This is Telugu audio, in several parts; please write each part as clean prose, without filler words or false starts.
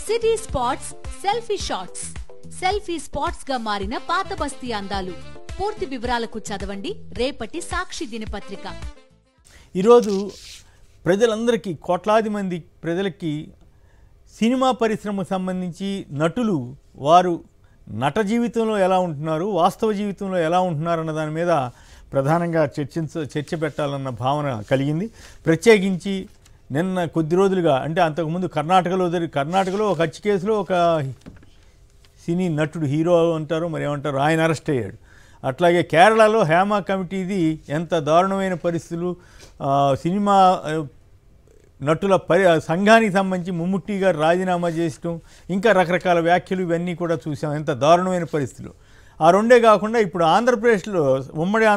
City spots selfie shots. Selfie spots గా మారిన పాత బస్తీ అందాలు. పూర్తి వివరాలకు చదవండి రేపటి సాక్షి దినపత్రిక. ఈరోజు ప్రజలందరికీ, కోట్లాది మంది ప్రజలకి సినిమా పరిశ్రమకు సంబంధించి నటులు వారు నట జీవితంలో ఎలా ఉంటున్నారు, వాస్తవ జీవితంలో ఎలా ఉంటున్నారు అన్న దాని మీద ప్రధానంగా చర్చ పెట్టాలన్న భావన కలిగింది. ప్రత్యేకించి నిన్న కొద్ది రోజులుగా, అంటే అంతకుముందు కర్ణాటకలో ఒక హత్య కేసులో ఒక సినీ నటుడు, హీరో అంటారు మరి ఏమంటారు, ఆయన అరెస్ట్ అయ్యాడు. అట్లాగే కేరళలో హేమ కమిటీది ఎంత దారుణమైన పరిస్థితులు, సినిమా నటుల సంఘానికి సంబంధించి ముమ్ముట్టి గారు రాజీనామా చేయటం, ఇంకా రకరకాల వ్యాఖ్యలు, ఇవన్నీ కూడా చూసాం. ఎంత దారుణమైన పరిస్థితులు. ఆ రెండే కాకుండా ఇప్పుడు ఆంధ్రప్రదేశ్లో, ఉమ్మడి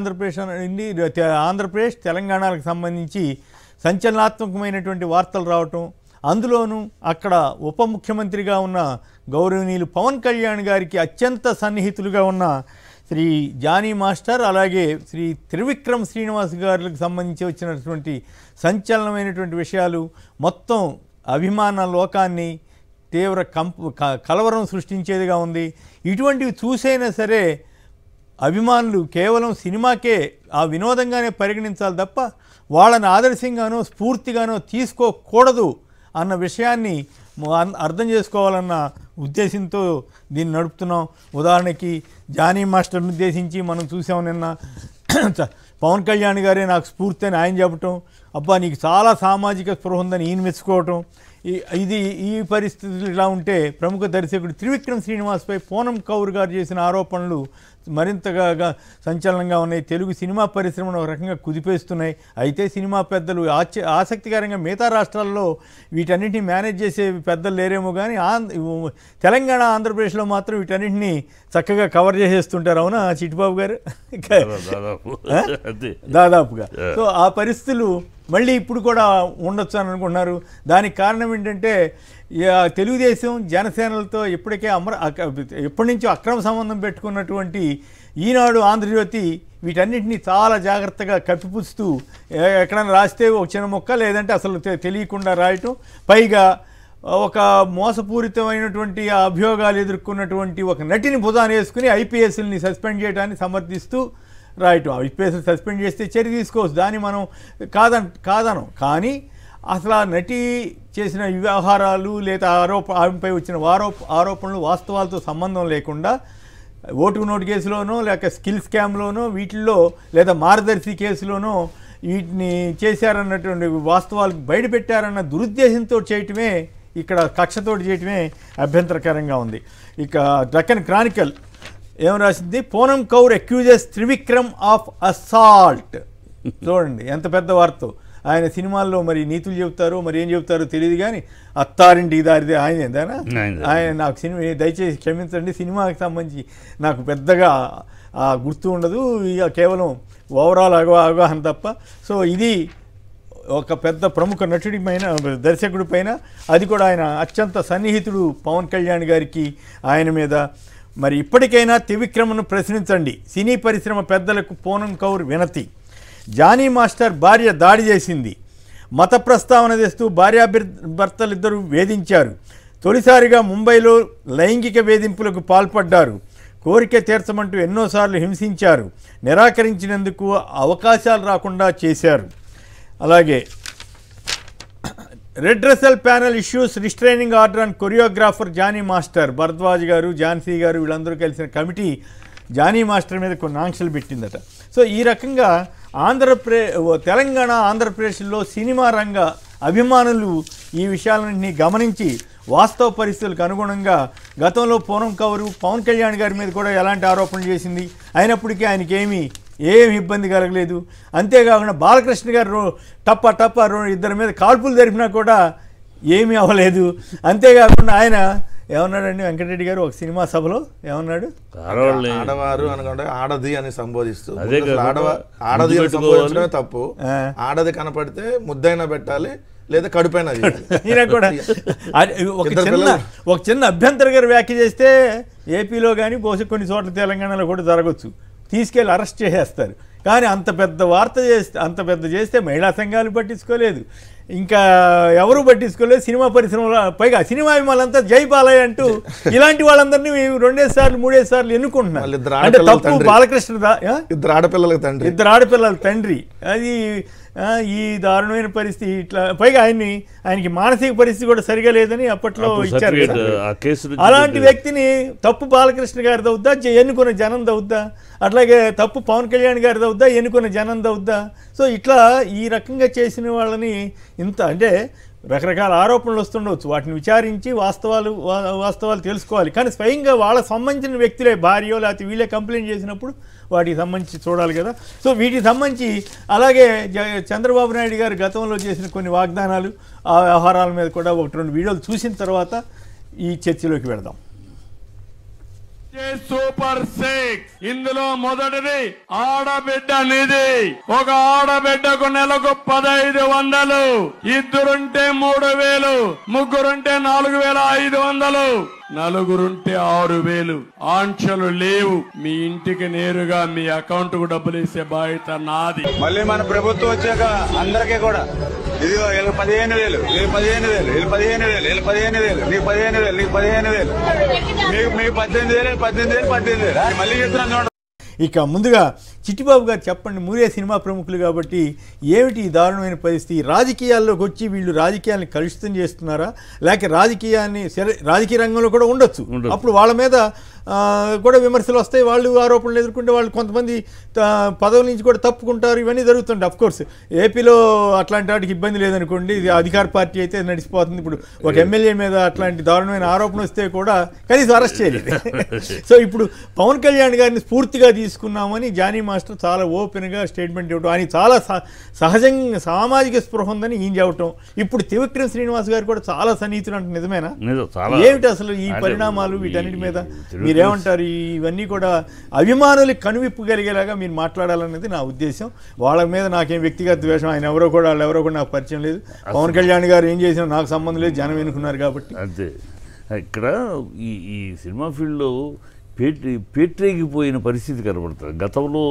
ఆంధ్రప్రదేశ్ తెలంగాణకు సంబంధించి సంచలనాత్మకమైనటువంటి వార్తలు రావటం, అందులోనూ అక్కడ ఉప ముఖ్యమంత్రిగా ఉన్న గౌరవనీయులు పవన్ కళ్యాణ్ గారికి అత్యంత సన్నిహితులుగా ఉన్న శ్రీ జానీ మాస్టర్, అలాగే శ్రీ త్రివిక్రమ్ శ్రీనివాస్ గారికి సంబంధించి వచ్చినటువంటి సంచలనమైనటువంటి విషయాలు మొత్తం అభిమాన లోకాన్ని తీవ్ర కలవరం సృష్టించేదిగా ఉంది. ఇటువంటివి చూసైనా సరే అభిమానులు కేవలం సినిమాకే ఆ వినోదంగానే పరిగణించాలి తప్ప వాళ్ళని ఆదర్శంగానో స్ఫూర్తిగానో తీసుకోకూడదు అన్న విషయాన్ని అర్థం చేసుకోవాలన్న ఉద్దేశంతో దీన్ని నడుపుతున్నాం. ఉదాహరణకి జానీ మాస్టర్ని ఉద్దేశించి మనం చూసాం నిన్న, పవన్ కళ్యాణ్ గారే నాకు స్ఫూర్తి అని ఆయన చెప్పటం, అబ్బా నీకు చాలా సామాజిక స్పృహ ఉందని ఈయన మెచ్చుకోవటం. ఈ పరిస్థితులు ఇలా ఉంటే ప్రముఖ దర్శకుడు త్రివిక్రమ్ శ్రీనివాస్పై పూనం కౌర్ గారు చేసిన ఆరోపణలు మరింతగా సంచలనంగా ఉన్నాయి. తెలుగు సినిమా పరిశ్రమను ఒక రకంగా కుదిపేస్తున్నాయి. అయితే సినిమా పెద్దలు ఆసక్తికరంగా మిగతా రాష్ట్రాల్లో వీటన్నింటినీ మేనేజ్ చేసే పెద్దలు లేరేమో కానీ తెలంగాణ, ఆంధ్రప్రదేశ్లో మాత్రం వీటన్నింటినీ చక్కగా కవర్ చేసేస్తుంటారు. అవునా చిట్టిబాబు గారు? దాదాపుగా. సో ఆ పరిస్థితులు మళ్ళీ ఇప్పుడు కూడా ఉండొచ్చు అని అనుకుంటున్నారు. దానికి కారణం ఏంటంటే తెలుగుదేశం జనసేనలతో ఎప్పటి నుంచో అక్రమ సంబంధం పెట్టుకున్నటువంటి ఈనాడు, ఆంధ్రజ్యోతి వీటన్నిటినీ చాలా జాగ్రత్తగా కప్పిపుచ్చుతూ ఎక్కడైనా రాస్తే ఒక చిన్న మొక్క, లేదంటే అసలు తెలియకుండా రాయటం, పైగా ఒక మోసపూరితమైనటువంటి అభియోగాలు ఎదుర్కొన్నటువంటి ఒక నటిని భుజాన్ని వేసుకుని ఐపీఎస్ని సస్పెండ్ చేయడాన్ని సమర్థిస్తూ రాయటం. ఐపీఎస్ సస్పెండ్ చేస్తే చర్య తీసుకోవచ్చు, దాన్ని మనం కాదనం. కానీ అసలు ఆ నటి చేసిన వ్యవహారాలు లేదా ఆమెపై వచ్చిన ఆరోపణలు వాస్తవాలతో సంబంధం లేకుండా ఓటుకు నోటు కేసులోనో లేక స్కిల్ స్కామ్లోనో వీటిల్లో లేదా మార్గదర్శి కేసులోనో వీటిని చేశారన్నటువంటి వాస్తవాలు బయటపెట్టారన్న దురుద్దేశంతో చేయటమే, ఇక్కడ కక్షతోటి చేయటమే అభ్యంతరకరంగా ఉంది. ఇక డక్కన్ క్రానికల్ ఏం రాసింది, Poonam Kaur accuses Trivikram of assault. చూడండి ఎంత పెద్ద వార్త. ఆయన సినిమాల్లో మరి నీతులు చెబుతారో మరి ఏం చెబుతారో తెలియదు కానీ అత్తారింటి దారిదే ఆయనేందానా ఆయన. నాకు సినిమా దయచేసి క్షమించండి, సినిమాకి సంబంధించి నాకు పెద్దగా గుర్తు ఉండదు, ఇక కేవలం ఓవరాల్ అవగాహన తప్ప. సో ఇది ఒక పెద్ద ప్రముఖ నటుడి పైన, దర్శకుడి పైన, అది కూడా ఆయన అత్యంత సన్నిహితుడు పవన్ కళ్యాణ్ గారికి, ఆయన మీద. మరి ఇప్పటికైనా త్రివిక్రమ్ను ప్రశ్నించండి, సినీ పరిశ్రమ పెద్దలకు పూనం కౌర్ వినతి. జానీ మాస్టర్ భార్య దాడి చేసింది, మత ప్రస్తావన తెస్తూ భార్యాభర్తలిద్దరూ వేధించారు. తొలిసారిగా ముంబైలో లైంగిక వేధింపులకు పాల్పడ్డారు. కోరిక తీర్చమంటూ ఎన్నోసార్లు హింసించారు. నిరాకరించినందుకు అవకాశాలు రాకుండా చేశారు. అలాగే redressal panel issues restraining order and choreographer Jani master. Bharadwaj garu, Jhansi గారు వీళ్ళందరూ కలిసిన కమిటీ జానీ మాస్టర్ మీద కొన్ని ఆంక్షలు పెట్టిందట. సో ఈ రకంగా తెలంగాణ, ఆంధ్రప్రదేశ్లో సినిమా రంగ అభిమానులు ఈ విషయాలన్నింటినీ గమనించి వాస్తవ పరిస్థితులకు అనుగుణంగా గతంలో పూనం కౌరు పవన్ కళ్యాణ్ గారి మీద కూడా ఎలాంటి ఆరోపణలు చేసింది, అయినప్పటికీ ఆయనకి ఏమి ఇబ్బంది కలగలేదు. అంతేకాకుండా బాలకృష్ణ గారు టప్ప ఇద్దరి మీద కాల్పులు జరిపినా కూడా ఏమీ అవ్వలేదు. అంతేకాకుండా ఆయన ఏమన్నాడండి వెంకటరెడ్డి గారు ఒక సినిమా సభలో ఏమన్నాడు, ఆడవారు అనుకుంటే ఆడది అని సంబోధిస్తూ, ఆడది అని సంబోధించడమే తప్పు, ఆడది కనపడితే ముద్దైనా పెట్టాలి లేదా కడుపైనా. ఈయన కూడా ఒక చిన్న అభ్యంతరకర వ్యాఖ్య చేస్తే ఏపీలో కానీ బహుశా కొన్ని చోట్ల తెలంగాణలో కూడా జరగవచ్చు, తీసుకెళ్ళి అరెస్ట్ చేసేస్తారు. కానీ అంత పెద్ద వార్త చేస్తే, అంత పెద్ద చేస్తే మహిళా సంఘాలు పట్టించుకోలేదు, ఇంకా ఎవరు పట్టించుకోలేదు సినిమా పరిశ్రమలో. పైగా సినిమా అభిమానులంతా జై బాలయ్య అంటూ ఇలాంటి వాళ్ళందరినీ 2 సార్లు 3 సార్లు ఎన్నుకుంటున్నారు. అంటే తప్పు బాలకృష్ణదా? ఇద్దరు ఆడపిల్లల తండ్రి. అది ఈ దారుణమైన పరిస్థితి. ఇట్లా పైగా ఆయనకి మానసిక పరిస్థితి కూడా సరిగా లేదని అప్పట్లో ఇచ్చారు. అలాంటి వ్యక్తిని తప్పు బాలకృష్ణ గారి దవుద్దా, ఎన్నుకున్న జనం దవుద్దా? అట్లాగే తప్పు పవన్ కళ్యాణ్ గారి దవుద్దా, ఎన్నుకున్న జనం దవుద్దా? సో ఇట్లా ఈ రకంగా చేసిన వాళ్ళని ఇంత అంటే రకరకాల ఆరోపణలు వస్తుండవచ్చు, వాటిని విచారించి వాస్తవాలు తెలుసుకోవాలి. కానీ స్వయంగా వాళ్ళకి సంబంధించిన వ్యక్తులే భార్యో లేకపోతే వీళ్ళే కంప్లైంట్ చేసినప్పుడు వాటికి సంబంధించి చూడాలి కదా. సో వీటికి సంబంధించి అలాగే చంద్రబాబు నాయుడు గారు గతంలో చేసిన కొన్ని వాగ్దానాలు, ఆ వ్యవహారాల మీద కూడా 1-2 వీడియోలు చూసిన తర్వాత ఈ చర్చలోకి వెళదాం. సూపర్ 6 ఇందులో మొదటిది ఆడబిడ్డ నిధి. ఒక ఆడబిడ్డకు నెలకు 1500, ఇద్దరుంటే 3000, ముగ్గురుంటే 4500, నలుగురుంటే 6000. ఆంక్షలు లేవు. మీ ఇంటికి నేరుగా మీ అకౌంట్ కు డబ్బులు వేసే బాధ్యత నాది. మళ్ళీ మన ప్రభుత్వం వచ్చాక అందరికీ కూడా ఇదిగో వీళ్ళకి 15,000, వీళ్ళు 15,000, వీళ్ళు 15,000, వీళ్ళు 15,000, నీకు 15,000, నీకు 15,000, మీకు 18,000 మళ్ళీ చెప్తున్నాను చూడండి. ఇక ముందుగా చిట్టిబాబు గారు చెప్పండి, మీరే సినిమా ప్రముఖులు కాబట్టి ఏమిటి ఈ దారుణమైన పరిస్థితి? రాజకీయాల్లోకి వచ్చి వీళ్ళు రాజకీయాన్ని కలుషితం చేస్తున్నారా, లేక రాజకీయ రంగంలో కూడా ఉండొచ్చు, అప్పుడు వాళ్ళ మీద కూడా విమర్శలు వస్తాయి, వాళ్ళు ఆరోపణలు ఎదుర్కొంటే వాళ్ళు కొంతమంది పదవుల నుంచి కూడా తప్పుకుంటారు, ఇవన్నీ జరుగుతుంటాయి. అఫ్కోర్స్ ఏపీలో అట్లాంటి వాటికి ఇబ్బంది లేదనుకోండి, ఇది అధికార పార్టీ అయితే నడిచిపోతుంది. ఇప్పుడు ఒక ఎమ్మెల్యే మీద అట్లాంటి దారుణమైన ఆరోపణ వస్తే కూడా కనీసం అరెస్ట్ చేయలేదు. సో ఇప్పుడు పవన్ కళ్యాణ్ గారిని స్ఫూర్తిగా తీసుకున్నామని జానీ మాస్టర్ చాలా ఓపెన్గా స్టేట్మెంట్ ఇవ్వడం, ఆయన చాలా సహజంగా సామాజిక స్పృహ ఉందని ఈయన చెప్పటం. ఇప్పుడు త్రివిక్రమ్ శ్రీనివాస్ గారు కూడా చాలా సన్నిహితులు అంటే నిజమేనా? ఏమిటి అసలు ఈ పరిణామాలు? వీటన్నిటి మీద మీరేమంటారు? ఇవన్నీ కూడా అభిమానులకు కనువిప్పు కలిగేలాగా మీరు మాట్లాడాలనేది నా ఉద్దేశం. వాళ్ళ మీద నాకేం వ్యక్తిగత ద్వేషం, ఆయన ఎవరో కూడా నాకు పరిచయం లేదు. పవన్ కళ్యాణ్ గారు ఏం చేసినా నాకు సంబంధం లేదు, జనం ఎన్నుకున్నారు కాబట్టి. అంతే. ఇక్కడ ఈ సినిమా ఫీల్డ్లో పేట్రేగిపోయిన పరిస్థితి కనబడుతుంది. గతంలో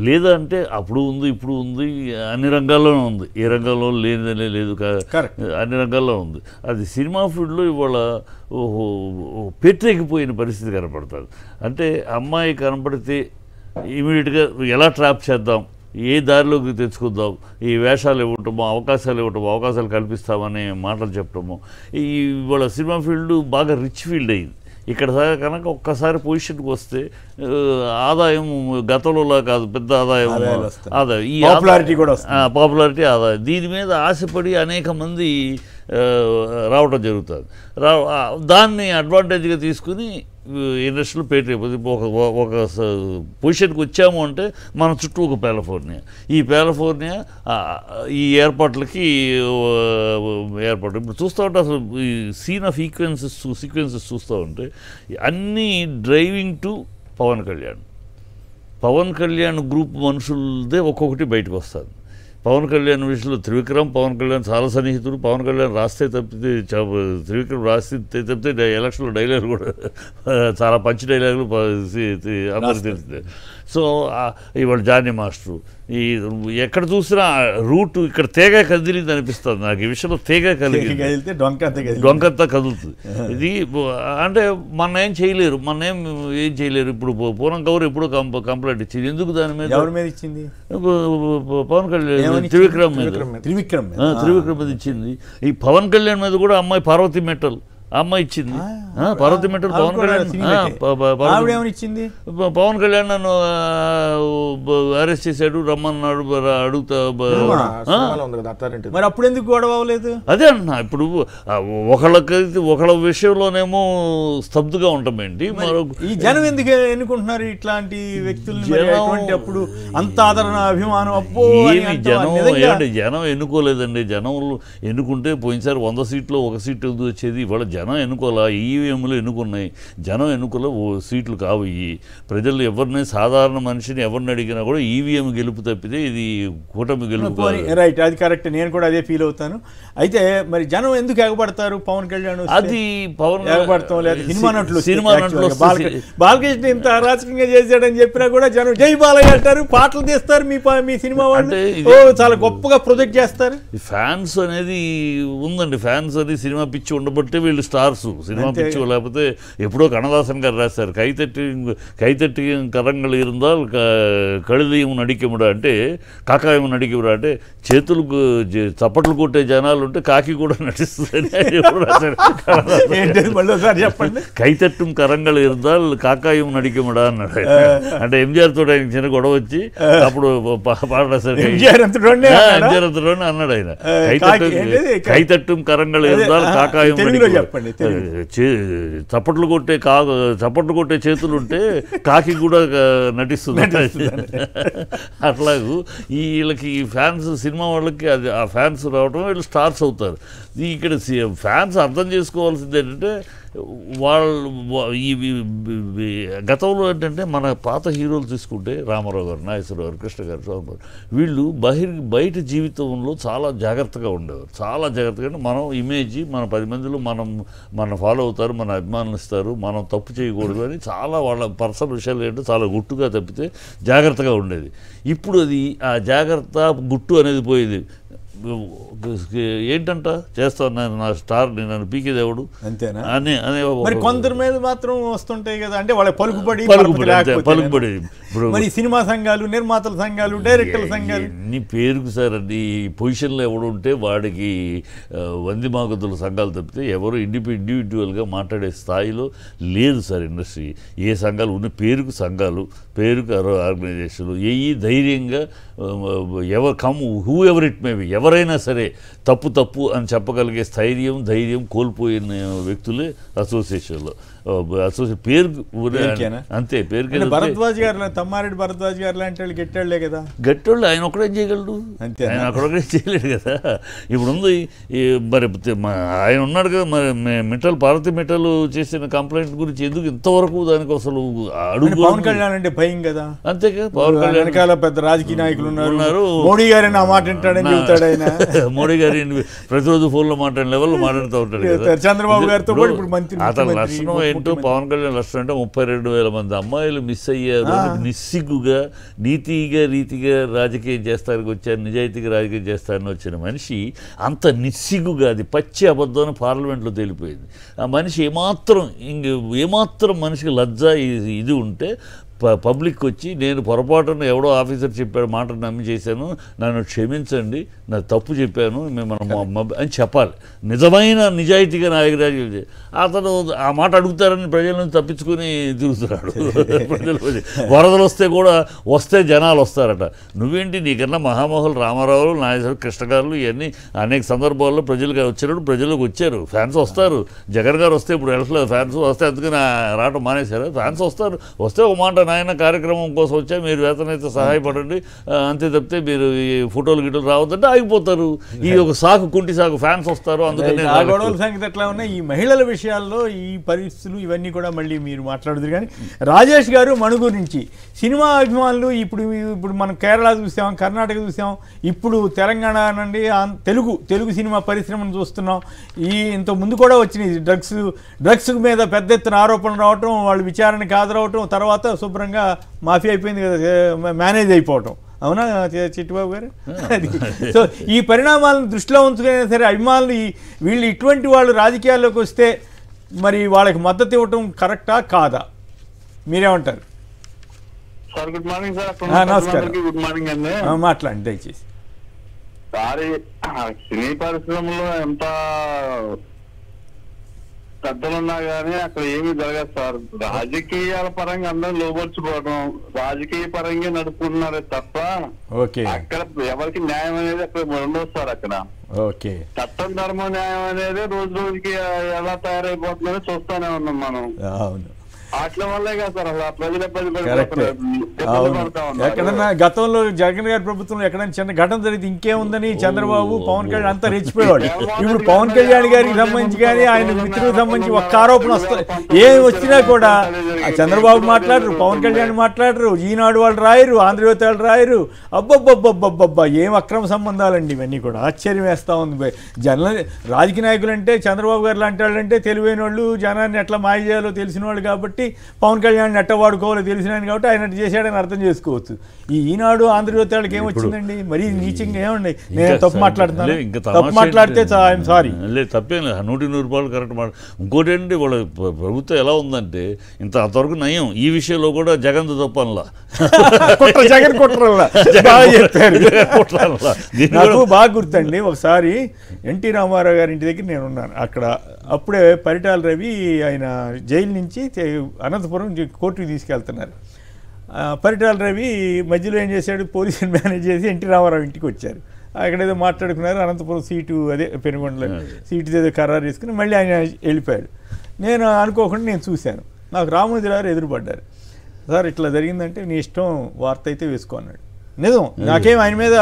లేదా అంటే అప్పుడు ఉంది, ఇప్పుడు ఉంది, అన్ని రంగాల్లోనూ ఉంది. ఏ రంగంలో లేదనే లేదు, అన్ని రంగాల్లో ఉంది. అది సినిమా ఫీల్డ్లో ఇవాళ పేట్రేగిపోయిన పరిస్థితి కనపడుతుంది. అంటే అమ్మాయి కనపడితే ఇమీడియట్గా ఎలా ట్రాప్ చేద్దాం, ఏ దారిలోకి తెచ్చుకుందాం, ఈ వేషాలు ఇవ్వటమో, అవకాశాలు కల్పిస్తామనే మాటలు చెప్పటము. ఇవాళ సినిమా ఫీల్డ్ బాగా రిచ్ ఫీల్డ్ అయింది. ఇక్కడ కనుక ఒక్కసారి పొజిషన్కి వస్తే ఆదాయం గతంలో కాదు, పెద్ద ఆదాయం, ఈ పాపులారిటీ ఆదాయం, దీని మీద ఆశపడి అనేక మంది రావటం జరుగుతుంది. దాన్ని అడ్వాంటేజ్గా తీసుకుని ఇండస్ట్రీలో పేటైపోతుంది. ఒక పొజిషన్కి వచ్చాము అంటే మన చుట్టూ ఒక కాలిఫోర్నియా, ఈ ఏర్పాట్లకి ఏర్పాటు. ఇప్పుడు చూస్తూ ఉంటే అసలు ఈ సీన్ ఆఫ్ సీక్వెన్సెస్ చూస్తూ ఉంటే అన్నీ driving to Pawan Kalyan group మనుషులదే ఒక్కొక్కటి బయటకు వస్తుంది. పవన్ కళ్యాణ్ విషయంలో త్రివిక్రమ్, పవన్ కళ్యాణ్ చాలా సన్నిహితుడు. పవన్ కళ్యాణ్ రాస్తే తప్పితే, త్రివిక్రమ్ రాస్తే తప్పితే ఎలక్షన్లో డైలాగులు కూడా చాలా మంచి డైలాగులు అందరికీ తెలిసిందే. సో ఇవాళ జానీ మాస్టరు ఎక్కడ చూసినా రూట్ ఇక్కడ తేగ కదిలింది అనిపిస్తుంది నాకు. ఈ విషయంలో తేగ కదిలితే డొంకంతా కదులుతుంది. ఇది అంటే మన ఏం చేయలేరు. ఇప్పుడు పూనం కౌర్ ఎప్పుడు కంప్లైంట్ ఇచ్చింది. ఎందుకు దాని మీద ఇచ్చింది? పవన్ కళ్యాణ్ త్రివిక్రమ్ మీద ఇచ్చింది. ఈ పవన్ కళ్యాణ్ మీద కూడా అమ్మాయి పార్వతి మెట్టల్ అమ్మాయి ఇచ్చింది. పార్వతి మెట్టల్ పవన్ కళ్యాణ్ ఇచ్చింది. పవన్ కళ్యాణ్ నన్ను అరెస్ట్ చేశాడు, రమ్మన్నాడు, అడుగుతా. మరి అప్పుడు ఎందుకు గొడవ అవ్వలేదు? అదే అన్నా. ఇప్పుడు ఒకళ్ళ విషయంలోనేమో స్తబ్దుగా ఉంటామేంటి, ఈ జనం ఎందుకు ఎన్నుకుంటున్నారు ఇట్లాంటి వ్యక్తులు? అప్పుడు అంత ఆదరణ, అభిమానం. జనం ఎన్నుకోలేదండి. జనం ఎన్నుకుంటే పోయినసారి 100 సీట్లు 1 సీట్ ఎందుకు వచ్చేది? ఇవాళ జనం ఎన్నుకోల, ఈవీఎంలు ఎన్నుకున్నాయి, జనం ఎన్నుకోల సీట్లు కావు. ఈ ప్రజలు ఎవరిని సాధారణ మనిషిని ఎవరిని అడిగినా కూడా ఈవీఎం గెలుపు తప్పితే ఇది కూటమి గెలుపు. రైట్, అది కరెక్ట్, నేను కూడా అదే ఫీల్ అవుతాను. అయితే మరి జనం ఎందుకు ఎగబడతారు పవన్ కళ్యాణ్? అది పవన్ ఎగబడతాం లేదా సినిమా నటులు సినిమా బాలకృష్ణ ఇంత అరాచకంగా చేశాడని చెప్పినా కూడా జనం జై బాలయ్య అంటారు, పాటలు తీస్తారు, మీ సినిమా వాళ్ళు చాలా గొప్పగా ప్రొజెక్ట్ చేస్తారు. ఫ్యాన్స్ అనేది ఉందండి, ఫ్యాన్స్ అని సినిమా పిచ్చి ఉండబట్టే వీళ్ళు స్టార్స్. సినిమా పిచ్చి లేకపోతే ఎప్పుడో కన్నదాసన్ గారు రాశారు, కైతట్టి కరంగలు இருந்தால் కళదీయం నడికెముడా అంటే కాకాయం నడికెముడా అంటే చేతులకు చప్పట్లు కొట్టే జనాలు ఉంటే కాకి కూడా నటిస్తుందని చెప్పండి. కైతట్టం కరంగలు இருந்தால் కాకాయం నడికెముడా అన్నాడు. అంటే ఎంజీఆర్ తోటి ఆయన చిన్న గొడవ వచ్చి అప్పుడు పాట రాశారు, ఎంజీఆర్ అంతలోనే అన్నాడు ఆయన, కైతట్టం కరంగలు இருந்தால் కాకాయం చప్పట్లు కొట్టే చేతులు ఉంటే కాకి కూడా నటిస్తుంది. అట్లాగూ వీళ్ళకి ఫ్యాన్స్, సినిమా వాళ్ళకి అది ఆ ఫ్యాన్స్ రావడం వీళ్ళు స్టార్స్ అవుతారు. ఇక్కడ ఫ్యాన్స్ అర్థం చేసుకోవాల్సింది ఏంటంటే వాళ్ళు గతంలో ఏంటంటే మన పాత హీరోలు తీసుకుంటే రామారావు గారు, నాగేశ్వరరావు గారు, కృష్ణ గారు, స్వామి వీళ్ళు బయట జీవితంలో చాలా జాగ్రత్తగా ఉండేవారు. చాలా జాగ్రత్తగా అంటే మనం ఇమేజ్ మన 10 మందిలో మన ఫాలో అవుతారు, మన అభిమానిస్తారు, మనం తప్పు చేయకూడదు అని చాలా వాళ్ళ పర్సనల్ విషయాలు ఏంటంటే చాలా గుట్టుగా తప్పితే జాగ్రత్తగా ఉండేది. ఇప్పుడు అది ఆ జాగ్రత్త గుట్టు అనేది పోయేది. ఏంటంట చేస్తాను నేను, నా స్టార్ నన్ను పీకేదేవుడు అంతేనా అనే కొందరి మీద మాత్రం వస్తుంటాయి కదా, అంటే వాళ్ళ పలుకుబడి. మరి సినిమా సంఘాలు, నిర్మాతల సంఘాలు, డైరెక్టర్ల సంఘాలు నీ పేరుకు సార్ అండి పొజిషన్లో ఎవడు ఉంటే వాడికి వందిమాగతుల సంఘాలు తప్పితే ఎవరు ఇండివిజువల్గా మాట్లాడే స్థాయిలో లేదు సార్ ఇండస్ట్రీ. ఏ సంఘాలు ఉన్న పేరుకు సంఘాలు, పేరుకు ఆర్గనైజేషన్లు ధైర్యంగా who ever it may be ఎవరైనా సరే తప్పు అని చెప్పగలిగే ధైర్యం కోల్పోయిన వ్యక్తులే అసోసియేషన్లో. పేరు అంతే, పేరు భరద్వాజ్ గారు, తమ్మారెడ్డి భరద్వాజ్ గారు లాంటి వాళ్ళు గట్టాళ్లే కదా. గట్టోళ్ళు ఆయన ఒకటే చేయగలడు, ఆయన అక్కడొకటే చేయలేడు కదా. ఇప్పుడు ఉంది మరి ఆయన ఉన్నాడు కదా, మరి పార్వతి మిట్టలు చేసిన కంప్లైంట్ గురించి ఎందుకు ఇంతవరకు దానికి అసలు అడుగు? పవన్ కళ్యాణ్ అంటే భయం కదా. అంతేగా, పవన్ కళ్యాణ్ వెనకాల పెద్ద రాజకీయ నాయకులు ఉన్నారు. మోడీ గారిని ఆ మాట వింటాడని చెబుతాడు ఆయన. మోడీ గారి ప్రతిరోజు ఫోన్లో మాట్లాడిన లెవెల్లో మాట్లాడుతూ ఉంటాడు కదా. చంద్రబాబు గారితో ఇప్పుడు మంత్రి. అతని లక్షణం ఏంటో, పవన్ కళ్యాణ్ లక్షణం అంటే 32,000 మంది అమ్మాయిలు మిస్ అయ్యారు, నిస్సిగ్గుగా రీతిగా రాజకీయం చేస్తానికి వచ్చారు, నిజాయితీగా రాజకీయం చేస్తారని వచ్చిన మనిషి అంత నిస్సిగ్గుగా అది పచ్చి అబద్ధం పార్లమెంట్లో తేలిపోయింది. ఆ మనిషి ఏమాత్రం మనిషికి లజ్జ ఇది ఉంటే పబ్లిక్ వచ్చి నేను పొరపాటున ఎవడో ఆఫీసర్ చెప్పాడు మాటను నమ్మి చేశాను, నన్ను క్షమించండి, నా తప్పు చెప్పాను అని చెప్పాలి. నిజమైన నిజాయితీగా నాయకురాజు అతను ఆ మాట అడుగుతారని ప్రజల నుంచి తప్పించుకుని తిరుగుతున్నాడు. ప్రజలు వరదలు వస్తే జనాలు వస్తారట. నువ్వేంటి నీకన్నా మహామోహులు రామారావులు, నాగేశ్వర కృష్ణ గారు ఇవన్నీ అనేక సందర్భాల్లో ప్రజలుగా వచ్చినప్పుడు ప్రజలకు వచ్చారు, ఫ్యాన్స్ వస్తారు. జగన్ గారు వస్తే ఇప్పుడు వెళ్ళట్లేదు, ఫ్యాన్స్ వస్తే అందుకని రావడం మానేశారు. ఫ్యాన్స్ వస్తే ఒక మాట, నాయన కార్యక్రమం కోసం వచ్చా, మీరు వేతనైతే సహాయపడండి అంతే తప్పితే మీరు ఈ ఫోటోలు గిటోలు రావద్దంటే ఆగిపోతారు. ఈ ఒక కుంటి సాకు ఫ్యాన్స్ వస్తారు. అందుకని గొడవల సంగతి ఎట్లా ఉన్నాయి, ఈ మహిళల విషయాల్లో ఈ పరిస్థితులు ఇవన్నీ కూడా మళ్ళీ మీరు మాట్లాడుతారు. కానీ రాజేష్ గారు మన గురించి సినిమా అభిమానులు ఇప్పుడు మనం కేరళ చూసాం, కర్ణాటక చూసాం, ఇప్పుడు తెలంగాణ నుండి తెలుగు సినిమా పరిశ్రమను చూస్తున్నాం. ఇంత ముందు కూడా వచ్చినాయి డ్రగ్స్ మీద పెద్ద ఎత్తున ఆరోపణలు రావటం, వాళ్ళు విచారణకు హాజరవటం, తర్వాత శుభ్రంగా మాఫీ అయిపోయింది కదా, మేనేజ్ అయిపోవటం. అవునా చిట్టుబాబు గారు? సో ఈ పరిణామాలను దృష్టిలో ఉంచుకునే సరే అభిమానులు వీళ్ళు ఇటువంటి వాళ్ళు రాజకీయాల్లోకి వస్తే మరి వాళ్ళకి మద్దతు ఇవ్వటం కరెక్టా కాదా, మీరేమంటారు? Sir good morning sir. నమస్కారం. గుడ్ మార్నింగ్ అండి. మాట్లాడండి దయచేసి. సారీ, సినీ పరిశ్రమలో ఎంత పెద్దలున్నా గానీ అక్కడ ఏమీ జరగదు సార్. రాజకీయాల పరంగా అందరూ లోపరుచుకోవడం, రాజకీయ పరంగా నడుపుకుంటున్నారే తప్ప అక్కడ ఎవరికి న్యాయం అనేది అక్కడ ఉండదు సార్. అక్కడ చట్టం ధర్మ న్యాయం అనేది రోజు రోజుకి ఎలా తయారైపోతుందో చూస్తానే ఉన్నాం మనం. అవును, వాటి వల్లే కదా సార్ అలా ప్రజల ఎక్కడన్నా గతంలో జగన్ గారి ప్రభుత్వంలో ఎక్కడైనా చిన్న ఘటన జరిగితే ఇంకేముందని చంద్రబాబు పవన్ కళ్యాణ్ అంతా రెచ్చిపోయేవాడు. ఇప్పుడు పవన్ కళ్యాణ్ గారికి సంబంధించి కానీ ఆయన మిత్రులకు సంబంధించి ఒక్క ఆరోపణ వస్తుంది, ఏం వచ్చినా కూడా చంద్రబాబు మాట్లాడరు, పవన్ కళ్యాణ్ మాట్లాడరు, ఈనాడు వాళ్ళు రాయరు, ఆంధ్రజ్యోతి వాళ్ళు రాయరు. అబ్బబ్బబ్బబ్బబ్బబ్బా ఏం అక్రమ సంబంధాలండి ఇవన్నీ కూడా. ఆశ్చర్యం వేస్తూ ఉంది. రాజకీయ నాయకులు అంటే చంద్రబాబు గారు లాంటి వాళ్ళు అంటే తెలివైన వాళ్ళు, జనాన్ని ఎట్లా మాయ చేయాలో తెలిసిన వాళ్ళు కాబట్టి, పవన్ కళ్యాణ్ ఎట్ట వాడుకోవాలో తెలిసిన ఆయన కాబట్టి ఆయన చేశాడని అర్థం చేసుకోవచ్చు. ఈ ఈనాడు ఆంధ్రజ్యోతి వాళ్ళకి ఏమొచ్చిందండి? మరీ నీచంగా ఏమండి? నేను తప్పు మాట్లాడుతున్నాను, తప్పు మాట్లాడితే ఐఎమ్ సారీ. లేదు తప్పేం లేదు, 100% కరెక్ట్ మాట. ఇంకోటి ఏంటి, వాళ్ళ ప్రభుత్వం ఎలా ఉందంటే అంతవరకు నయం, ఈ విషయంలో కూడా జగన్ తప్పనలా జగన్ కుట్రల్లా బాగా చెప్పారు. నాకు బాగా గుర్తండి, ఒకసారి ఎన్టీ రామారావు గారి ఇంటి దగ్గర నేను ఉన్నాను. అక్కడ అప్పుడే పరిటాల రవి ఆయన జైలు నుంచి అనంతపురం కోర్టుకి తీసుకెళ్తున్నారు. పరిటాల రవి మధ్యలో ఏం చేశాడు, పోలీసుని మేనేజ్ చేసి ఎన్టీ రామారావు ఇంటికి వచ్చారు. అక్కడేదో మాట్లాడుకున్నారు, అనంతపురం సీటు అదే పెనుగొండలో సీటు ఏదో ఖరారు చేసుకుని మళ్ళీ ఆయన వెళ్ళిపోయాడు. నేను అనుకోకుండా నేను చూశాను, నాకు రామోజీ గారు ఎదురుపడ్డారు. సార్ ఇట్లా జరిగిందంటే నీ ఇష్టం, వార్త అయితే వేసుకో అన్నాడు. నిజం, నాకేం ఆయన మీద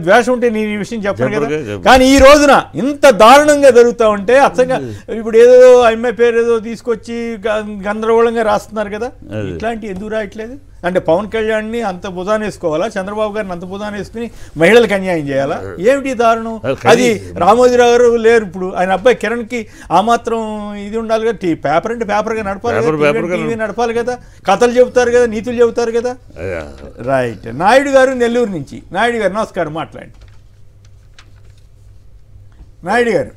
ద్వేషం ఉంటే నేను ఈ విషయం చెప్పను కదా. కానీ ఈ రోజున ఇంత దారుణంగా జరుగుతూ ఉంటే అచ్చంగా ఇప్పుడు ఏదో అమ్మాయి పేరు ఏదో తీసుకొచ్చి గందరగోళంగా రాస్తున్నారు కదా. ఇట్లాంటివి ఎందుకు రాయట్లేదు? అంటే పవన్ కళ్యాణ్ని అంత భుజాన్ని వేసుకోవాలా, చంద్రబాబు గారిని అంత భుజాన్ని వేసుకుని మహిళలకు అన్యాయం చేయాలా? ఏమిటి దారుణం? అది రామోజీరావు గారు లేరు ఇప్పుడు, ఆయన అబ్బాయి కిరణ్కి ఆ మాత్రం ఇది ఉండాలి కదా. పేపర్ అంటే పేపర్గా నడపాలి కదా, టీవీ నడపాలి కదా, కథలు చెబుతారు కదా, నీతులు చెబుతారు కదా. రైట్. నాయుడు గారు నెల్లూరు నుంచి. నాయుడు గారు నమస్కారం, మాట్లాడండి. నాయుడు గారు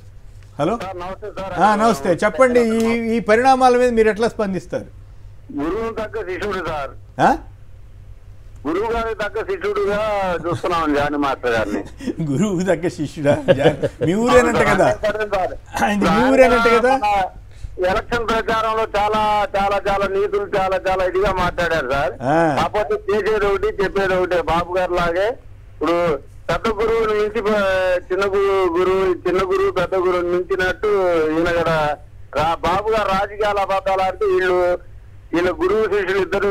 హలో, నమస్తే, చెప్పండి. ఈ పరిణామాల మీద మీరు ఎట్లా స్పందిస్తారు? గురువు తగ్గ శిష్యుడు సార్, గురువు గారికి తగ్గ శిష్యుడుగా చూస్తున్నాం జానీ మాస్టర్ గారిని. గురువు తగ్గ శిష్యుడా? మీ ఊరేనంట కదా, ఆయన మీ ఊరేనంట కదా. ఎలక్షన్ ప్రచారంలో చాలా చాలా చాలా నీతులు చాలా చాలా ఇదిగా మాట్లాడారు సార్. కాకపోతే చేసేది ఒకటి చెప్పేది ఒకటి. బాబు గారు లాగే ఇప్పుడు పెద్ద గురువుని మించి చిన్న గురువు పెద్ద గురువుని మించినట్టు ఈయన కూడా బాబు గారు రాజకీయాల అబద్ధాలు ఆడితే వీళ్ళు గురువు శిష్యులు ఇద్దరు